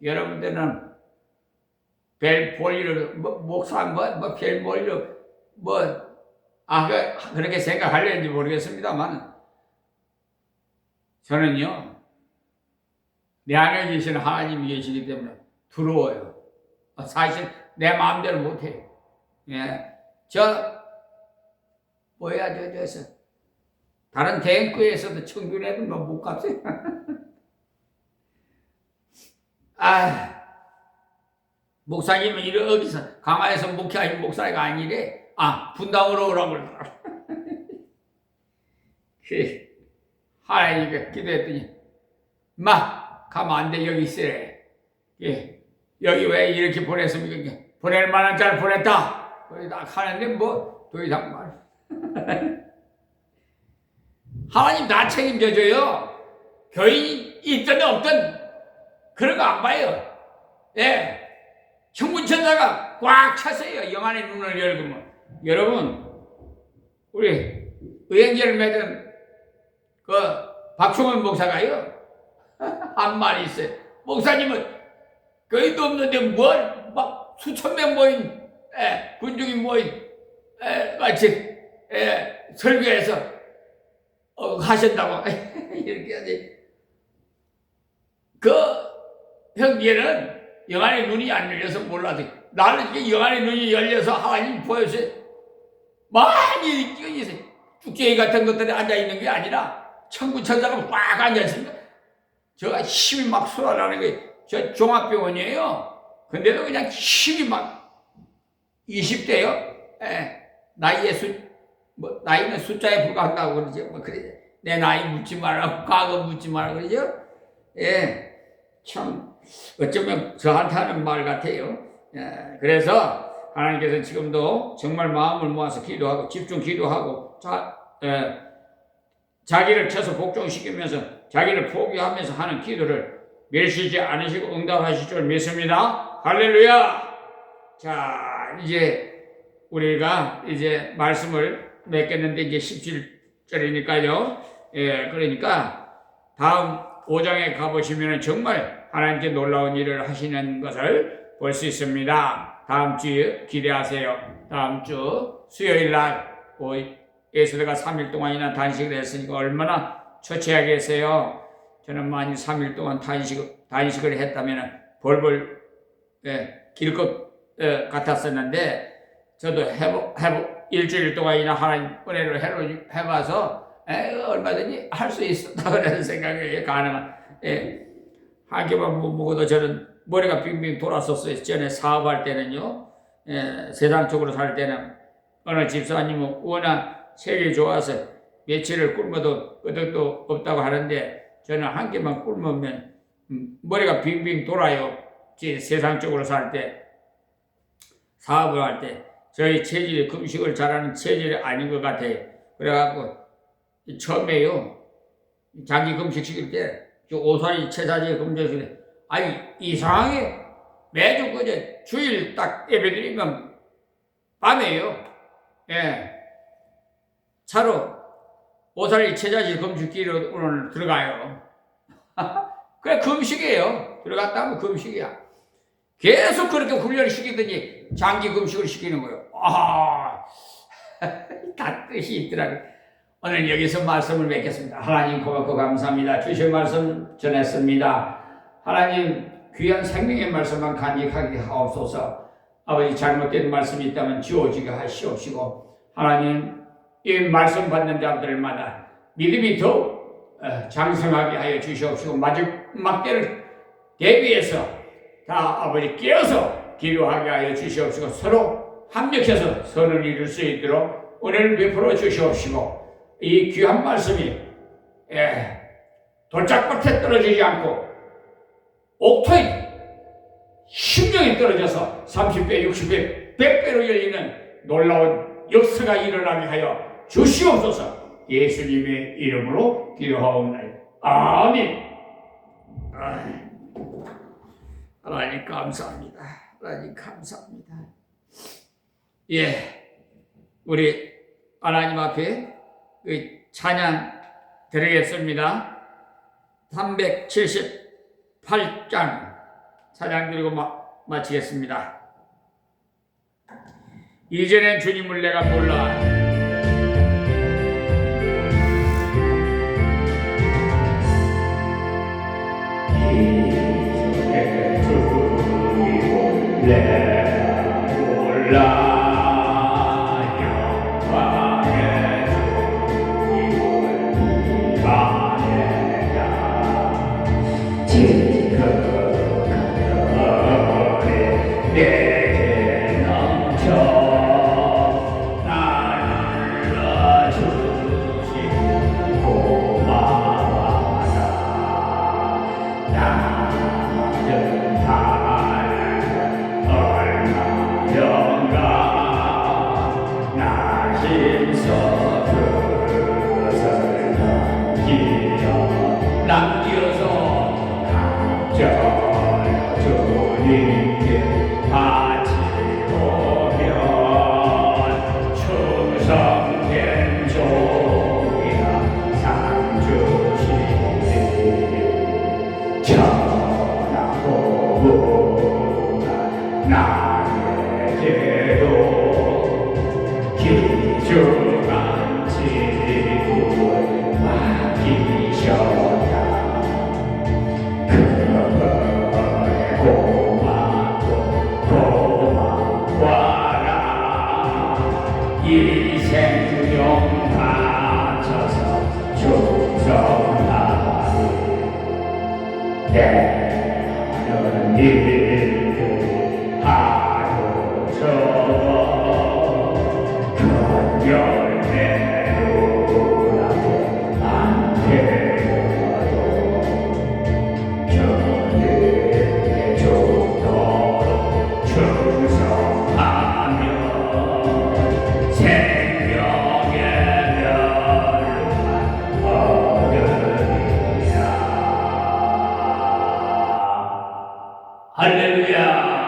여러분들은 별 볼일을 목사 별 볼일 그렇게 생각하려는지 모르겠습니다만 저는요 내 안에 계시는 하나님이 계시기 때문에 두려워요. 사실 내 마음대로 못해요. 예. 다른 대학교에서도 청균해도 못 갔어요. 목사님은 여기서 강화에서 목회하신 목사가 아니래. 분당으로 오라고 그러더라고. 하나님께 기도했더니, 가면 안 돼, 여기 있으래. 여기 왜 이렇게 보냈습니까? 보낼 만한 잘 보냈다. 하는데 더 이상 말. 하나님 다 책임져줘요. 교인이 있든 없든 그런 거 안 봐요. 예. 천군천사가 꽉 찼어요. 영안의 눈을 열고. 여러분, 우리 의행제를 맺은 그 박충원 목사가요. 한 말이 있어요. 목사님은 교인도 없는데 수천 명 모인 군중이 모인 같이 설교해서 하신다고 이렇게 하지. 그 형제는 영안의 눈이 안 열려서 몰라도 나는 이게 영안의 눈이 열려서 하나님 보여줘요. 많이 끼어있어요. 죽개이 같은 것들이 앉아있는 게 아니라 천군천사가 꽉 앉아있습니다. 제가 힘이 막 쏟아나는 거예요. 저 종합병원이에요. 근데도 그냥 힘이 막 20대요. 나이는 숫자에 불과한다고 그러죠. 그래. 내 나이 묻지 말라고, 과거 묻지 말라고 그러죠. 예. 참, 어쩌면 저한테 하는 말 같아요. 예. 그래서 하나님께서 지금도 정말 마음을 모아서 기도하고, 집중 기도하고, 자기를 쳐서 복종시키면서 자기를 포기하면서 하는 기도를 멸시지 않으시고 응답하실 줄 믿습니다. 할렐루야! 자, 이제 우리가 이제 말씀을 맺겠는데 이제 17절이니까요. 예, 그러니까 다음 5장에 가보시면 정말 하나님께 놀라운 일을 하시는 것을 볼 수 있습니다. 다음 주에 기대하세요. 다음 주 수요일 날 예수대가 3일 동안이나 단식을 했으니까 얼마나 처치하겠어요. 저는 만약 3일 동안 단식을 했다면 벌벌 길 것 같았었는데 저도 일주일 동안이나 하나님 은혜를 해봐서 얼마든지 할 수 있었다는 생각이 가능한. 한 개만 못 먹어도 저는 머리가 빙빙 돌았었어요. 전에 사업할 때는요. 세상적으로 살 때는 어느 집사님은 워낙 색이 좋아서 며칠을 굶어도 끄덕도 없다고 하는데 저는 한 개만 굶으면 머리가 빙빙 돌아요. 세상적으로 살 때, 사업을 할 때. 저희 체질이 금식을 잘하는 체질이 아닌 것 같아요. 그래갖고 처음에요. 자기 금식 시킬 때 오사리 채사지 금식 시킬 때 이상하게 매주 그저 주일 딱 예배드리면 밤에요. 차로 오사리 채사지 금식기로 오늘 들어가요. 그래 금식이에요. 들어갔다 하면 금식이야. 계속 그렇게 훈련을 시키더니 장기 금식을 시키는 거예요. 다 뜻이 있더라고요. 오늘 여기서 말씀을 맺겠습니다. 하나님 고맙고 감사합니다. 주신 말씀 전했습니다. 하나님 귀한 생명의 말씀만 간직하게 하옵소서. 아버지 잘못된 말씀이 있다면 지워지게 하시옵시고 하나님 이 말씀 받는 자들마다 믿음이 더욱 장성하게 하여 주시옵시고 마지막 때를 대비해서 다 아버지 깨어서 기도하게 하여 주시옵시고 서로 합력해서 선을 이룰 수 있도록 은혜를 베풀어 주시옵시고 이 귀한 말씀이 돌짝밭에 떨어지지 않고 옥토에 심령이 떨어져서 30배, 60배, 100배로 열리는 놀라운 역사가 일어나게 하여 주시옵소서. 예수님의 이름으로 기도하옵나이다. 아멘. 하나님 감사합니다. 하나님 감사합니다. 예, 우리 하나님 앞에 찬양 드리겠습니다. 378장 찬양 드리고 마치겠습니다. 이전엔 주님을 내가 몰라 이전엔 주님을 내가 몰라 내게 넘쳐 나를 불러주시 고마워라. 낮은 하늘 얼마든가 나 힘써 그것을 남기어서 감정 주님께 바치오면 충성된 종이라 상 주시니 전하고 나에게도 귀중한 직분을 맡기셨다. 이 생명 바쳐서 충성하리. 내는 일들이 하루 접어 큰 열매 누나게 안 되어도 주님의 종도로 충성하며 생명의 멸류관 얻으리라. 할렐루야.